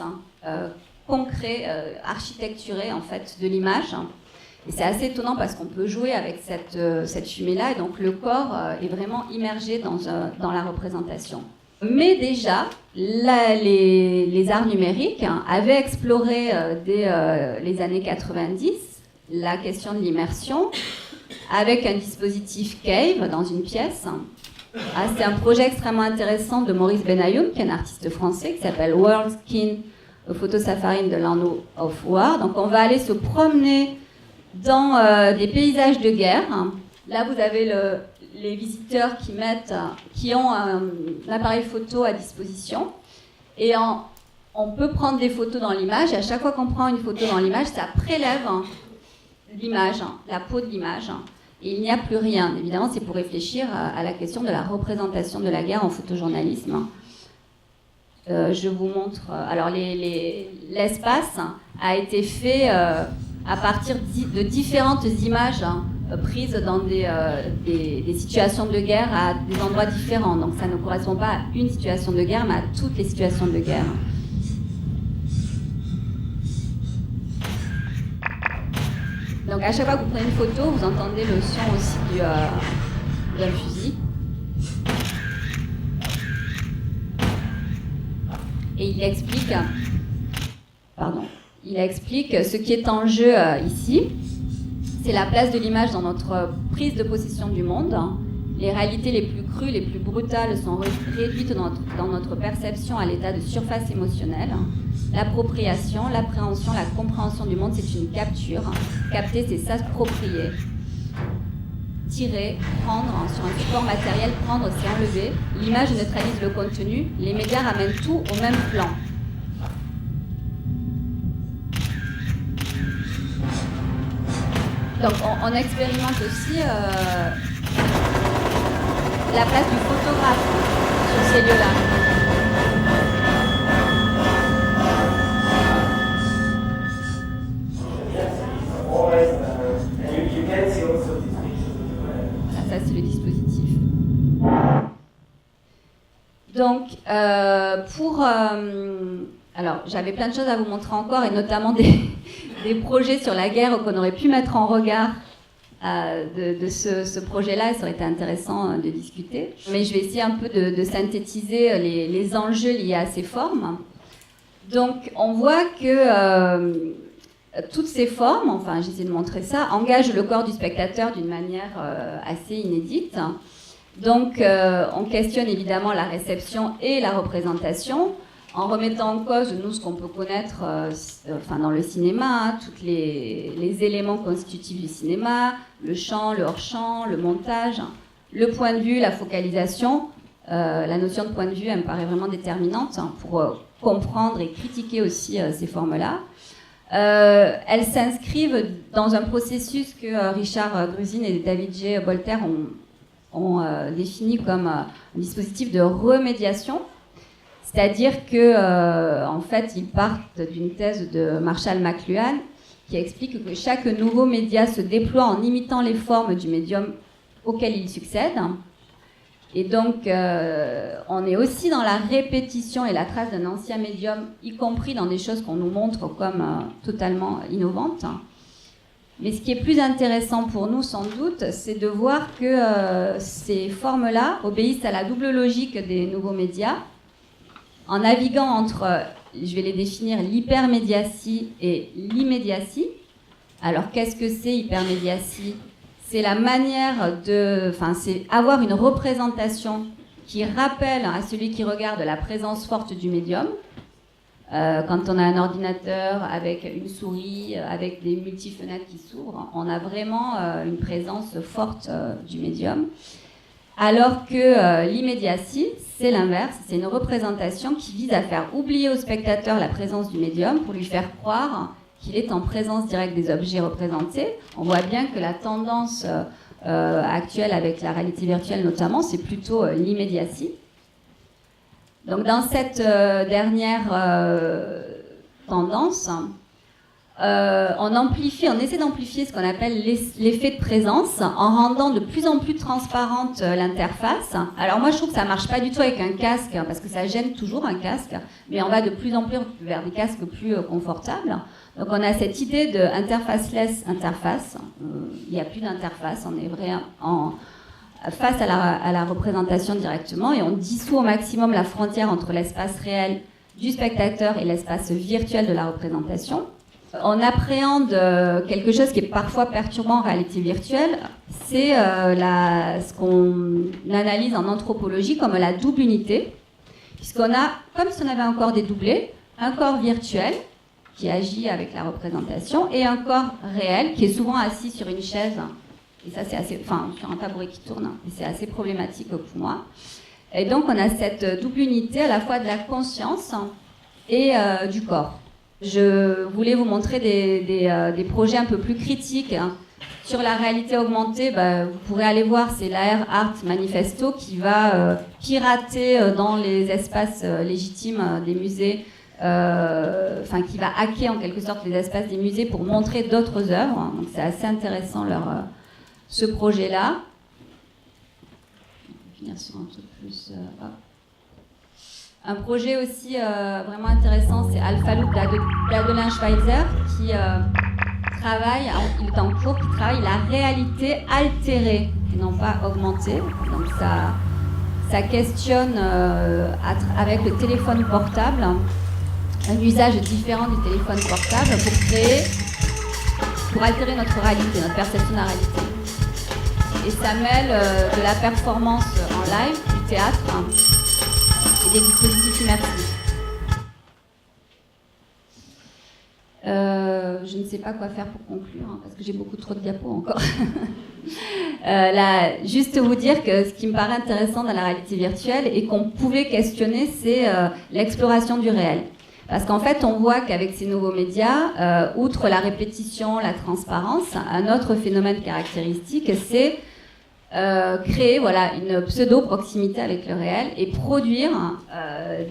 concret, architecturé en fait de l'image. Et c'est assez étonnant parce qu'on peut jouer avec cette fumée-là, et donc le corps est vraiment immergé dans la représentation. Mais déjà, les arts numériques avaient exploré dès les années 90 la question de l'immersion avec un dispositif Cave dans une pièce. C'est un projet extrêmement intéressant de Maurice Benayoun, qui est un artiste français, qui s'appelle World Skin, a Photo Safari in the Land of War. Donc on va aller se promener dans des paysages de guerre. Là vous avez les visiteurs qui ont un appareil photo à disposition. Et on peut prendre des photos dans l'image, et à chaque fois qu'on prend une photo dans l'image, ça prélève l'image, la peau de l'image. Et il n'y a plus rien. Évidemment, c'est pour réfléchir à la question de la représentation de la guerre en photojournalisme. Je vous montre. Alors, l'espace a été fait à partir de différentes images prises dans des situations de guerre à des endroits différents. Donc, ça ne correspond pas à une situation de guerre, mais à toutes les situations de guerre. à chaque fois que vous prenez une photo, vous entendez le son aussi d'un fusil. Et il explique ce qui est en jeu ici. C'est la place de l'image dans notre prise de possession du monde. Les réalités les plus crues, les plus brutales sont réduites dans notre perception à l'état de surface émotionnelle. L'appropriation, l'appréhension, la compréhension du monde, c'est une capture. Capter, c'est s'approprier. Tirer, prendre sur un support matériel, prendre, c'est enlever. L'image neutralise le contenu. Les médias ramènent tout au même plan. Donc on expérimente aussi la place du photographe sur ces lieux-là. Ça c'est le dispositif. Donc alors j'avais plein de choses à vous montrer encore, et notamment des projets sur la guerre qu'on aurait pu mettre en regard de ce projet-là. Ça aurait été intéressant de discuter. Mais je vais essayer un peu de synthétiser les enjeux liés à ces formes. Donc, on voit que toutes ces formes, enfin, j'essaie de montrer ça, engagent le corps du spectateur d'une manière assez inédite. Donc, on questionne évidemment la réception et la représentation, en remettant en cause, nous, ce qu'on peut connaître dans le cinéma, tous les éléments constitutifs du cinéma, le champ, le hors-champ, le montage, le point de vue, la focalisation. La notion de point de vue, elle me paraît vraiment déterminante pour comprendre et critiquer aussi ces formes-là. Elles s'inscrivent dans un processus que Richard Gruzin et David J. Bolter ont défini comme un dispositif de remédiation. C'est-à-dire que, en fait, ils partent d'une thèse de Marshall McLuhan qui explique que chaque nouveau média se déploie en imitant les formes du médium auquel il succède. Et donc, on est aussi dans la répétition et la trace d'un ancien médium, y compris dans des choses qu'on nous montre comme totalement innovantes. Mais ce qui est plus intéressant pour nous, sans doute, c'est de voir que ces formes-là obéissent à la double logique des nouveaux médias, en naviguant entre, je vais les définir, l'hypermédiatie et l'immédiatie. Alors, qu'est-ce que c'est hypermédiatie ? C'est la manière c'est avoir une représentation qui rappelle à celui qui regarde la présence forte du médium. Quand on a un ordinateur avec une souris, avec des multifenêtres qui s'ouvrent, on a vraiment une présence forte du médium. Alors que l'immédiatie, c'est l'inverse, c'est une représentation qui vise à faire oublier au spectateur la présence du médium pour lui faire croire qu'il est en présence directe des objets représentés. On voit bien que la tendance actuelle avec la réalité virtuelle notamment, c'est plutôt l'immédiatie. Donc dans cette dernière tendance, on essaie d'amplifier ce qu'on appelle l'effet de présence en rendant de plus en plus transparente l'interface. Alors moi je trouve que ça marche pas du tout avec un casque parce que ça gêne toujours un casque, mais on va de plus en plus vers des casques plus confortables. Donc on a cette idée de interfaceless interface. Il n'y a plus d'interface, on est vraiment face à la représentation directement et on dissout au maximum la frontière entre l'espace réel du spectateur et l'espace virtuel de la représentation. On appréhende quelque chose qui est parfois perturbant en réalité virtuelle, c'est ce qu'on analyse en anthropologie comme la double unité, puisqu'on a, comme si on avait un corps dédoublé, un corps virtuel qui agit avec la représentation et un corps réel qui est souvent assis sur une chaise, et ça c'est sur un tabouret qui tourne, et c'est assez problématique pour moi. Et donc on a cette double unité à la fois de la conscience et du corps. Je voulais vous montrer des projets un peu plus critiques sur la réalité augmentée. Vous pourrez aller voir, c'est l'AR Art Manifesto qui va pirater dans les espaces légitimes des musées, qui va hacker en quelque sorte les espaces des musées pour montrer d'autres œuvres. Donc c'est assez intéressant ce projet-là. Je vais finir sur un truc plus... Un projet aussi vraiment intéressant, c'est Alpha Loop d'Adelin Schweitzer qui travaille, il est en cours, qui travaille la réalité altérée et non pas augmentée. Donc ça questionne avec le téléphone portable un usage différent du téléphone portable pour altérer notre réalité, notre perception de la réalité. Et ça mêle de la performance en live, du théâtre et des dispositifs immersifs. Je ne sais pas quoi faire pour conclure, hein, parce que j'ai beaucoup trop de diapos encore. Là, juste vous dire que ce qui me paraît intéressant dans la réalité virtuelle et qu'on pouvait questionner, c'est l'exploration du réel. Parce qu'en fait, on voit qu'avec ces nouveaux médias, outre la répétition, la transparence, un autre phénomène caractéristique, c'est créer une pseudo-proximité avec le réel et produire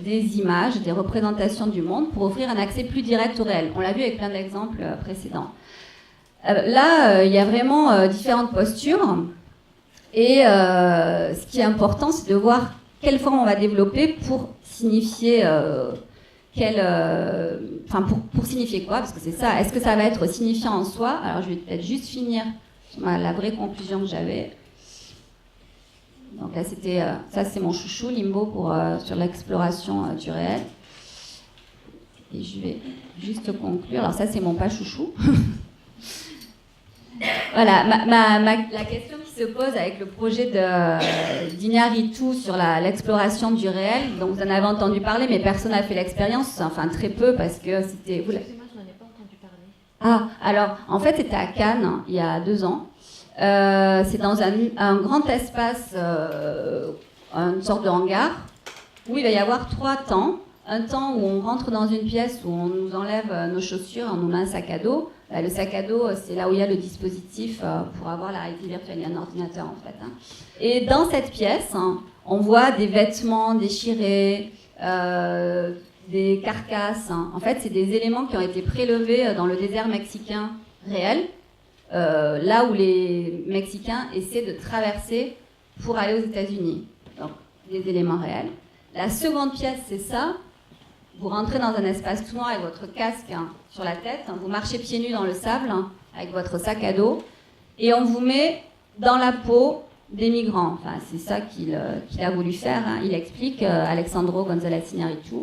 des images, des représentations du monde pour offrir un accès plus direct au réel. On l'a vu avec plein d'exemples précédents. Là, il y a vraiment différentes postures et ce qui est important, c'est de voir quelle forme on va développer pour signifier pour signifier quoi, parce que c'est ça. Est-ce que ça va être signifiant en soi? Alors je vais peut-être juste finir sur la vraie conclusion que j'avais. Donc là, ça c'est mon chouchou, Limbo, sur l'exploration du réel. Et je vais juste conclure. Alors ça c'est mon pas chouchou. Voilà, la question qui se pose avec le projet d'Iñárritu sur l'exploration du réel, donc vous en avez entendu parler, mais personne n'a fait l'expérience, enfin très peu, parce que c'était... Excusez-moi, je n'en ai pas entendu parler. Ah, alors, en fait, c'était à Cannes, il y a 2 ans. C'est dans un grand espace, une sorte de hangar, où il va y avoir 3 temps. Un temps où on rentre dans une pièce où on nous enlève nos chaussures, on nous met un sac à dos. Le sac à dos, c'est là où il y a le dispositif pour avoir la réalité virtuelle. Il y a un ordinateur, en fait. Et dans cette pièce, on voit des vêtements déchirés, des carcasses. En fait, c'est des éléments qui ont été prélevés dans le désert mexicain réel, là où les Mexicains essaient de traverser pour aller aux États-Unis. Donc, des éléments réels. La seconde pièce, c'est ça. Vous rentrez dans un espace tout noir avec votre casque sur la tête, vous marchez pieds nus dans le sable avec votre sac à dos et on vous met dans la peau des migrants. Enfin, c'est ça qu'il a voulu faire, il explique, Alejandro González Iñárritu.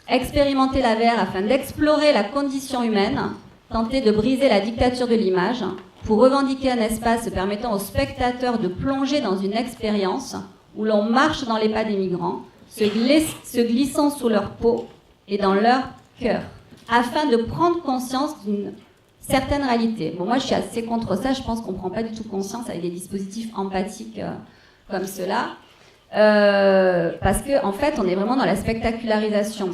Expérimenter la VR afin d'explorer la condition humaine, tenter de briser la dictature de l'image pour revendiquer un espace permettant aux spectateurs de plonger dans une expérience où l'on marche dans les pas des migrants, se glissant sous leur peau et dans leur cœur, afin de prendre conscience d'une certaine réalité. Bon, moi, je suis assez contre ça. Je pense qu'on ne prend pas du tout conscience avec des dispositifs empathiques comme cela. Parce qu'en fait, on est vraiment dans la spectacularisation.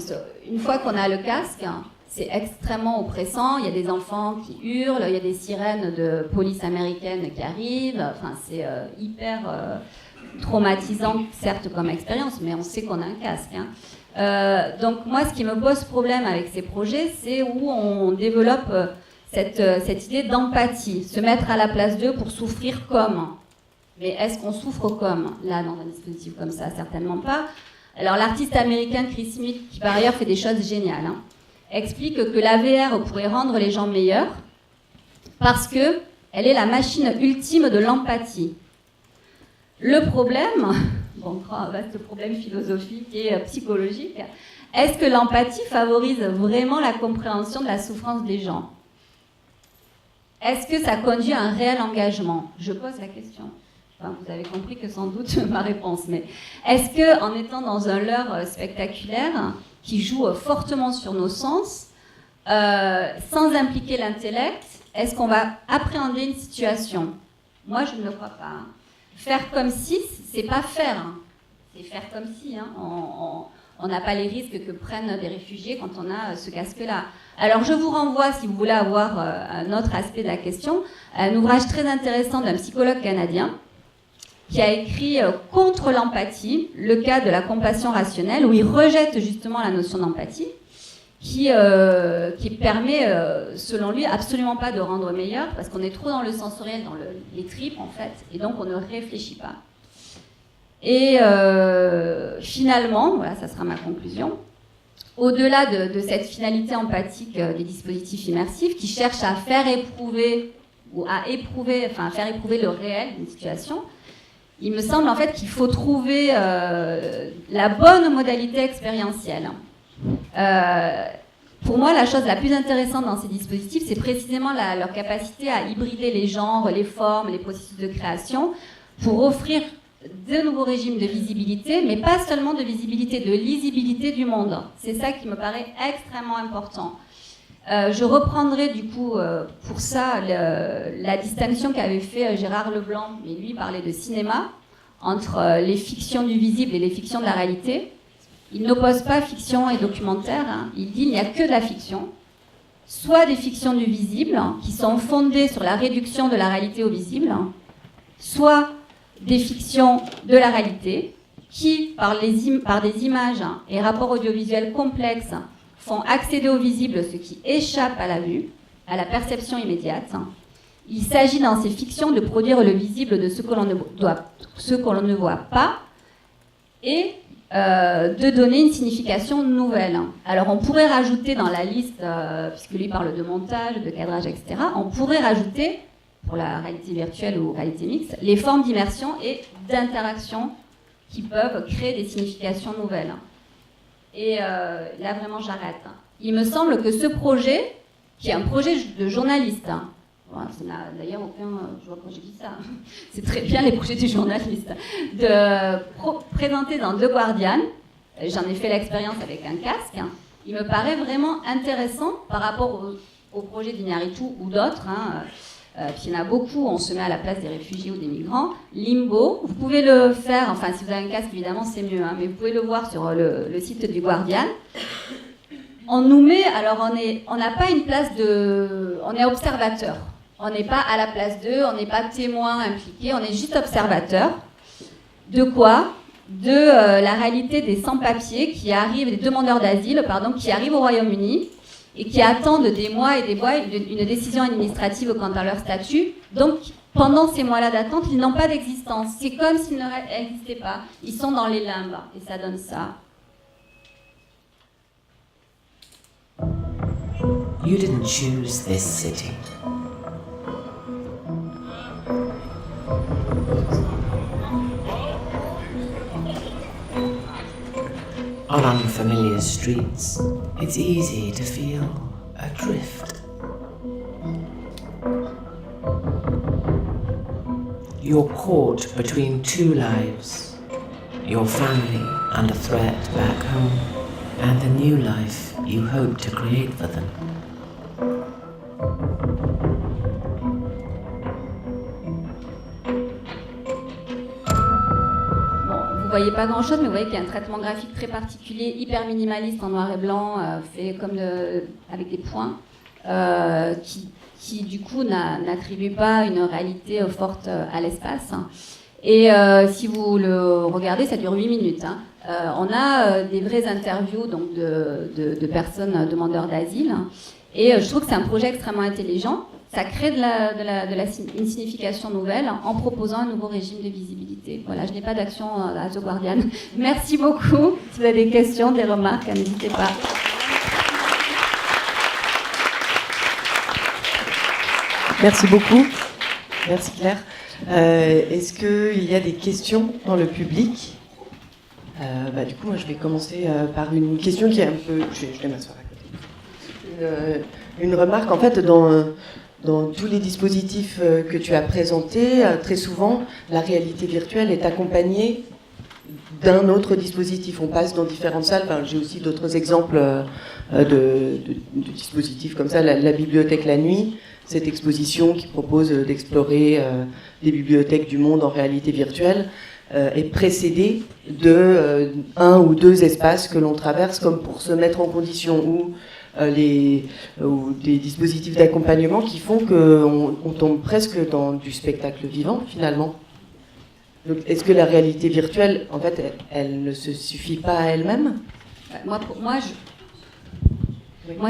Une fois qu'on a le casque, c'est extrêmement oppressant. Il y a des enfants qui hurlent, il y a des sirènes de police américaine qui arrivent. Enfin, c'est hyper... traumatisant, certes, comme expérience, mais on sait qu'on a un casque. Donc moi, ce qui me pose problème avec ces projets, c'est où on développe cette idée d'empathie, se mettre à la place d'eux pour souffrir comme. Mais est-ce qu'on souffre comme, là, dans un dispositif comme ça? Certainement pas. Alors l'artiste américain Chris Smith, qui par ailleurs fait des choses géniales, explique que la VR pourrait rendre les gens meilleurs parce qu'elle est la machine ultime de l'empathie. Le problème, bon, un vaste problème philosophique et psychologique, est-ce que l'empathie favorise vraiment la compréhension de la souffrance des gens? Est-ce que ça conduit à un réel engagement? Je pose la question. Enfin, vous avez compris que sans doute ma réponse, mais est-ce que, en étant dans un leurre spectaculaire qui joue fortement sur nos sens, sans impliquer l'intellect, est-ce qu'on va appréhender une situation? Moi, je ne le crois pas. Faire comme si, c'est pas faire. C'est faire comme si. On n'a pas les risques que prennent des réfugiés quand on a ce casque-là. Alors, je vous renvoie, si vous voulez avoir un autre aspect de la question, à un ouvrage très intéressant d'un psychologue canadien qui a écrit contre l'empathie, le cas de la compassion rationnelle, où il rejette justement la notion d'empathie, qui permet, selon lui, absolument pas de rendre meilleur, parce qu'on est trop dans le sensoriel, dans les tripes, en fait, et donc on ne réfléchit pas. Et finalement, voilà, ça sera ma conclusion, au-delà de cette finalité empathique des dispositifs immersifs qui cherchent à faire éprouver ou à faire éprouver le réel d'une situation, il me semble en fait qu'il faut trouver la bonne modalité expérientielle. Pour moi, la chose la plus intéressante dans ces dispositifs, c'est précisément leur capacité à hybrider les genres, les formes, les processus de création pour offrir de nouveaux régimes de visibilité, mais pas seulement de visibilité, de lisibilité du monde. C'est ça qui me paraît extrêmement important. Je reprendrai du coup pour ça la distinction qu'avait fait Gérard Leblanc, mais lui parlait de cinéma, entre les fictions du visible et les fictions de la réalité. Il n'oppose pas fiction et documentaire, hein. Il dit qu'il n'y a que de la fiction, soit des fictions du visible, qui sont fondées sur la réduction de la réalité au visible, soit des fictions de la réalité, qui, par des images et rapports audiovisuels complexes, font accéder au visible ce qui échappe à la vue, à la perception immédiate. Il s'agit dans ces fictions de produire le visible de ce que l'on ne voit pas et de donner une signification nouvelle. Alors on pourrait rajouter dans la liste, puisque lui parle de montage, de cadrage, etc., on pourrait rajouter, pour la réalité virtuelle ou réalité mixte, les formes d'immersion et d'interaction qui peuvent créer des significations nouvelles. Et là vraiment j'arrête. Il me semble que ce projet, qui est un projet de journaliste, voilà, ça n'a d'ailleurs aucun. Je vois quand j'ai dit ça. C'est très bien les projets du journaliste. Présenté dans The Guardian, j'en ai fait l'expérience avec un casque. Il me paraît vraiment intéressant par rapport au projet d'Iñárritu ou d'autres. Puis il y en a beaucoup, on se met à la place des réfugiés ou des migrants. Limbo, vous pouvez le faire, enfin si vous avez un casque évidemment c'est mieux, mais vous pouvez le voir sur le site du Guardian. On nous met, alors on n'a pas une place on est observateur. On n'est pas à la place d'eux, on n'est pas témoin impliqué, on est juste observateur. De quoi ? De la réalité des sans-papiers qui arrivent, des demandeurs d'asile, pardon, qui arrivent au Royaume-Uni et qui attendent des mois et des mois une décision administrative quant à leur statut. Donc, pendant ces mois-là d'attente, ils n'ont pas d'existence. C'est comme s'ils n'existaient pas. Ils sont dans les limbes et ça donne ça. You didn't choose this city. On unfamiliar streets, it's easy to feel adrift. You're caught between two lives, your family under threat back home, and the new life you hope to create for them. Vous voyez pas grand chose, mais vous voyez qu'il y a un traitement graphique très particulier, hyper minimaliste en noir et blanc, fait comme avec des points, qui du coup n'attribue pas une réalité forte à l'espace. Et si vous le regardez, ça dure 8 minutes. On a des vraies interviews donc, de personnes demandeurs d'asile. Et je trouve que c'est un projet extrêmement intelligent. Ça crée une signification nouvelle en proposant un nouveau régime de visibilité. Voilà, je n'ai pas d'action à The Guardian. Merci beaucoup. Si vous avez des questions, des remarques, n'hésitez pas. Merci beaucoup. Merci Claire. Est-ce qu'il y a des questions dans le public ? Du coup, moi, je vais commencer par une question qui est un peu... Je vais m'asseoir à côté. Une remarque, en fait, dans tous les dispositifs que tu as présentés, très souvent, la réalité virtuelle est accompagnée d'un autre dispositif. On passe dans différentes salles. Enfin, j'ai aussi d'autres exemples de dispositifs comme ça. La bibliothèque la nuit, cette exposition qui propose d'explorer des bibliothèques du monde en réalité virtuelle, est précédée de un ou deux espaces que l'on traverse comme pour se mettre en condition, ou des dispositifs d'accompagnement qui font qu'on tombe presque dans du spectacle vivant finalement. Donc, est-ce que la réalité virtuelle, en fait, elle ne se suffit pas à elle-même ? Moi,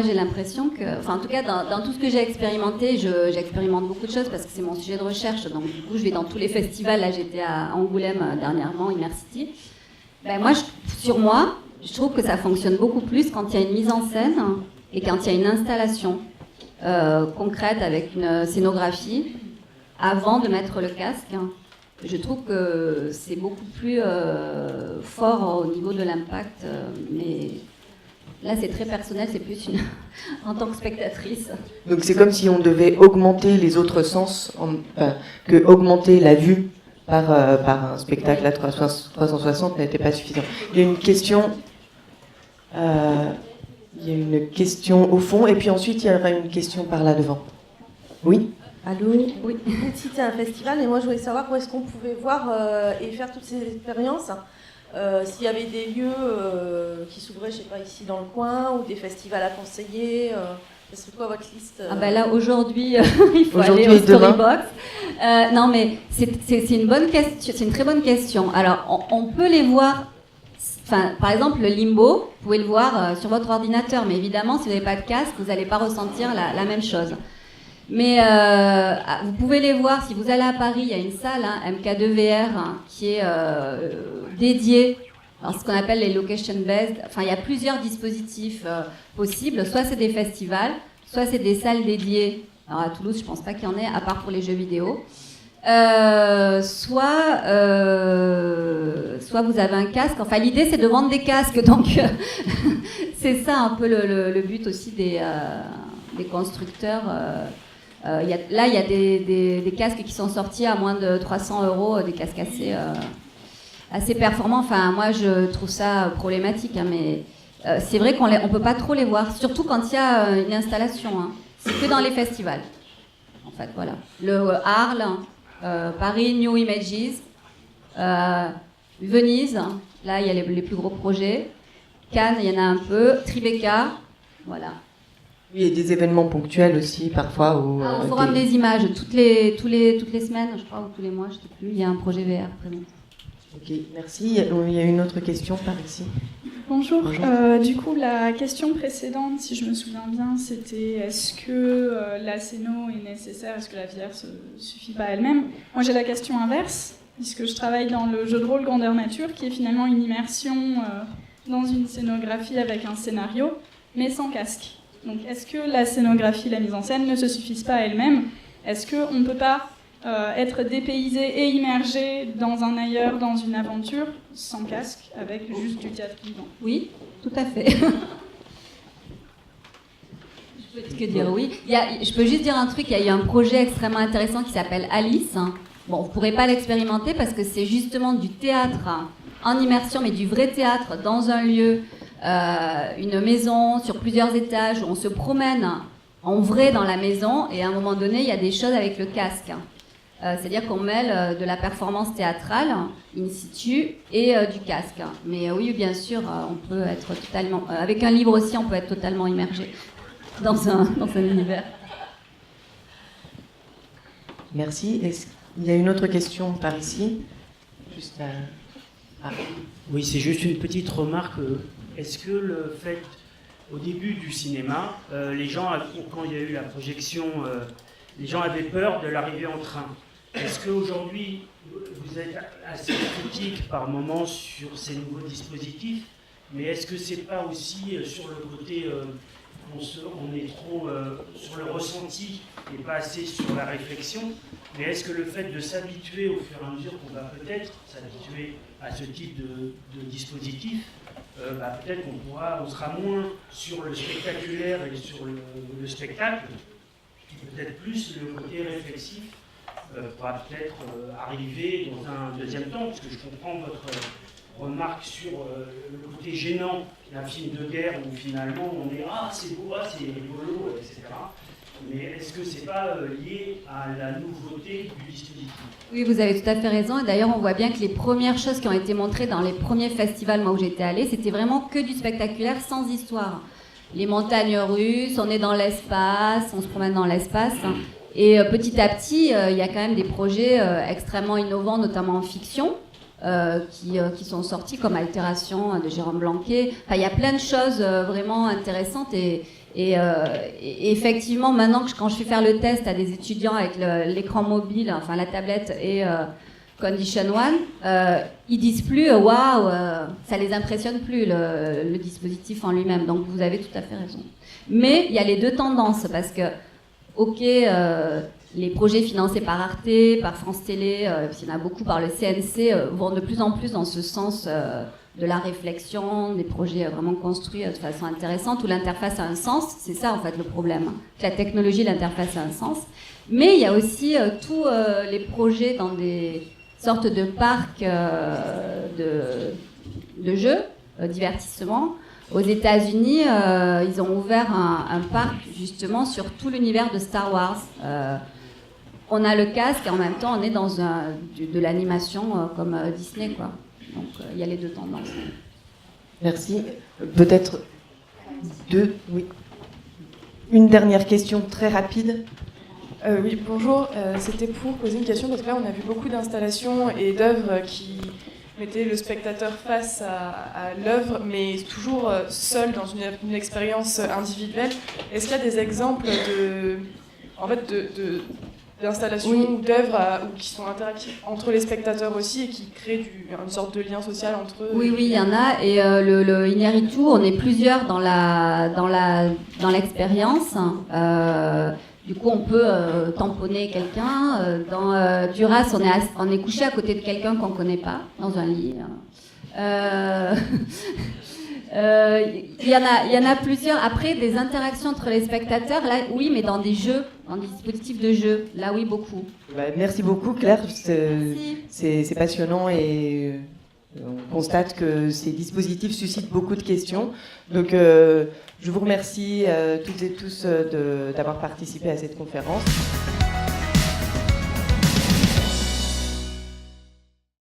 j'ai l'impression que, enfin, en tout cas, dans tout ce que j'ai expérimenté, j'expérimente beaucoup de choses parce que c'est mon sujet de recherche. Donc, du coup, je vais dans tous les festivals. Là, j'étais à Angoulême dernièrement, Immersity. Sur moi, Je trouve que ça fonctionne beaucoup plus quand il y a une mise en scène et quand il y a une installation concrète avec une scénographie avant de mettre le casque. Je trouve que c'est beaucoup plus fort au niveau de l'impact, mais là c'est très personnel, c'est plus en tant que spectatrice. Donc c'est comme si on devait augmenter les autres sens, que augmenter la vue par un spectacle à 360 n'était pas suffisant. Il y a une question au fond, et puis ensuite il y aura une question par là devant. Oui. Allô ? Oui. C'était un festival et moi je voulais savoir où est-ce qu'on pouvait voir et faire toutes ces expériences. S'il y avait des lieux qui s'ouvraient, je sais pas, ici dans le coin, ou des festivals à conseiller. Ce serait quoi votre liste Là aujourd'hui, il faut aller au Storybox. Non mais c'est une bonne question, c'est une très bonne question. Alors on peut les voir. Par exemple, le Limbo, vous pouvez le voir sur votre ordinateur, mais évidemment, si vous n'avez pas de casque, vous n'allez pas ressentir la même chose. Mais vous pouvez les voir, si vous allez à Paris, il y a une salle, MK2VR, qui est dédiée à ce qu'on appelle les location-based. Enfin, il y a plusieurs dispositifs possibles. Soit c'est des festivals, soit c'est des salles dédiées. Alors à Toulouse, je ne pense pas qu'il y en ait, à part pour les jeux vidéo. Soit vous avez un casque. Enfin, l'idée, c'est de vendre des casques. Donc, c'est ça un peu le but aussi des constructeurs. Il y a des casques qui sont sortis à moins de 300 €, des casques assez performants. Enfin, moi, je trouve ça problématique, mais c'est vrai qu'on ne peut pas trop les voir, surtout quand il y a une installation. C'est que dans les festivals. En fait, voilà. Le Arles, Paris, New Images, Venise, là, il y a les plus gros projets. Cannes, il y en a un peu. Tribeca, voilà. Oui, et des événements ponctuels aussi, parfois. Au Forum des images, toutes les semaines, je crois, ou tous les mois, je ne sais plus, il y a un projet VR présent. Ok, merci. Il y a une autre question par ici. Bonjour. Du coup, la question précédente, si je me souviens bien, c'était est-ce que la scéno est nécessaire, est-ce que la VR ne suffit pas elle-même ? Moi, j'ai la question inverse, puisque je travaille dans le jeu de rôle Grandeur Nature, qui est finalement une immersion dans une scénographie avec un scénario, mais sans casque. Donc, est-ce que la scénographie, la mise en scène ne se suffisent pas elles-mêmes ? Est-ce qu'on ne peut pas être dépaysé et immergé dans un ailleurs, dans une aventure, sans casque, avec juste du théâtre vivant ? Oui, tout à fait. Je peux que dire oui. Je peux juste dire un truc, il y a eu un projet extrêmement intéressant qui s'appelle Alice. Bon, vous ne pourrez pas l'expérimenter parce que c'est justement du théâtre en immersion, mais du vrai théâtre dans un lieu, une maison sur plusieurs étages où on se promène en vrai dans la maison et à un moment donné, il y a des choses avec le casque. C'est-à-dire qu'on mêle de la performance théâtrale in situ et du casque. Mais oui, bien sûr, on peut être totalement... avec un livre aussi, on peut être totalement immergé dans un univers. Merci. Il y a une autre question par ici. Juste Oui, c'est juste une petite remarque. Est-ce que le fait, au début du cinéma, les gens, quand il y a eu la projection, les gens avaient peur de l'arrivée en train. Est-ce qu'aujourd'hui, vous êtes assez critique par moment sur ces nouveaux dispositifs, mais est-ce que c'est pas aussi sur le côté, on est trop sur le ressenti et pas assez sur la réflexion, mais est-ce que le fait de s'habituer au fur et à mesure qu'on va peut-être s'habituer à ce type de dispositif, peut-être on sera moins sur le spectaculaire et sur le spectacle, peut-être plus le côté réflexif pourra peut-être arriver dans un deuxième temps, parce que je comprends votre remarque sur le côté gênant d'un film de guerre où finalement on est c'est beau, c'est rigolo, etc. Mais est-ce que c'est pas lié à la nouveauté du dispositif ? Oui, vous avez tout à fait raison. Et d'ailleurs, on voit bien que les premières choses qui ont été montrées dans les premiers festivals, moi où j'étais allée, c'était vraiment que du spectaculaire sans histoire. Les montagnes russes, on est dans l'espace, on se promène dans l'espace. Et petit à petit, il y a quand même des projets extrêmement innovants, notamment en fiction, qui sont sortis, comme Altération de Jérôme Blanquet. Enfin, il y a plein de choses vraiment intéressantes. Et effectivement, maintenant, quand je fais faire le test à des étudiants avec l'écran mobile, enfin la tablette et Condition One, ils disent plus waouh, ça les impressionne plus le dispositif en lui-même. Donc vous avez tout à fait raison. Mais il y a les deux tendances parce que, ok, les projets financés par Arte, par France Télé, il y en a beaucoup par le CNC, vont de plus en plus dans ce sens de la réflexion, des projets vraiment construits de façon intéressante où l'interface a un sens. C'est ça en fait le problème. Que la technologie, l'interface a un sens. Mais il y a aussi tous les projets dans des sorte de parc de jeux, divertissement. Aux États-Unis, ils ont ouvert un parc justement sur tout l'univers de Star Wars. On a le casque et en même temps on est dans de l'animation comme Disney, quoi. Donc il y a les deux tendances. Merci. Peut-être oui. Une dernière question très rapide. Oui, bonjour. C'était pour poser une question, parce que là, on a vu beaucoup d'installations et d'œuvres qui mettaient le spectateur face à l'œuvre, mais toujours seul dans une expérience individuelle. Est-ce qu'il y a des exemples d'installations ou d'œuvres qui sont interactives entre les spectateurs aussi et qui créent une sorte de lien social entre eux? Oui, il y en a. Et le Iñárritu, on est plusieurs dans l'expérience. Du coup, on peut tamponner quelqu'un. Dans Duras, on est couché à côté de quelqu'un qu'on ne connaît pas, dans un lit. Il y en a plusieurs. Après, des interactions entre les spectateurs, là, oui, mais dans des jeux, dans des dispositifs de jeu. Là, oui, beaucoup. Merci beaucoup, Claire. C'est passionnant et on constate que ces dispositifs suscitent beaucoup de questions. Donc, je vous remercie toutes et tous d'avoir participé à cette conférence.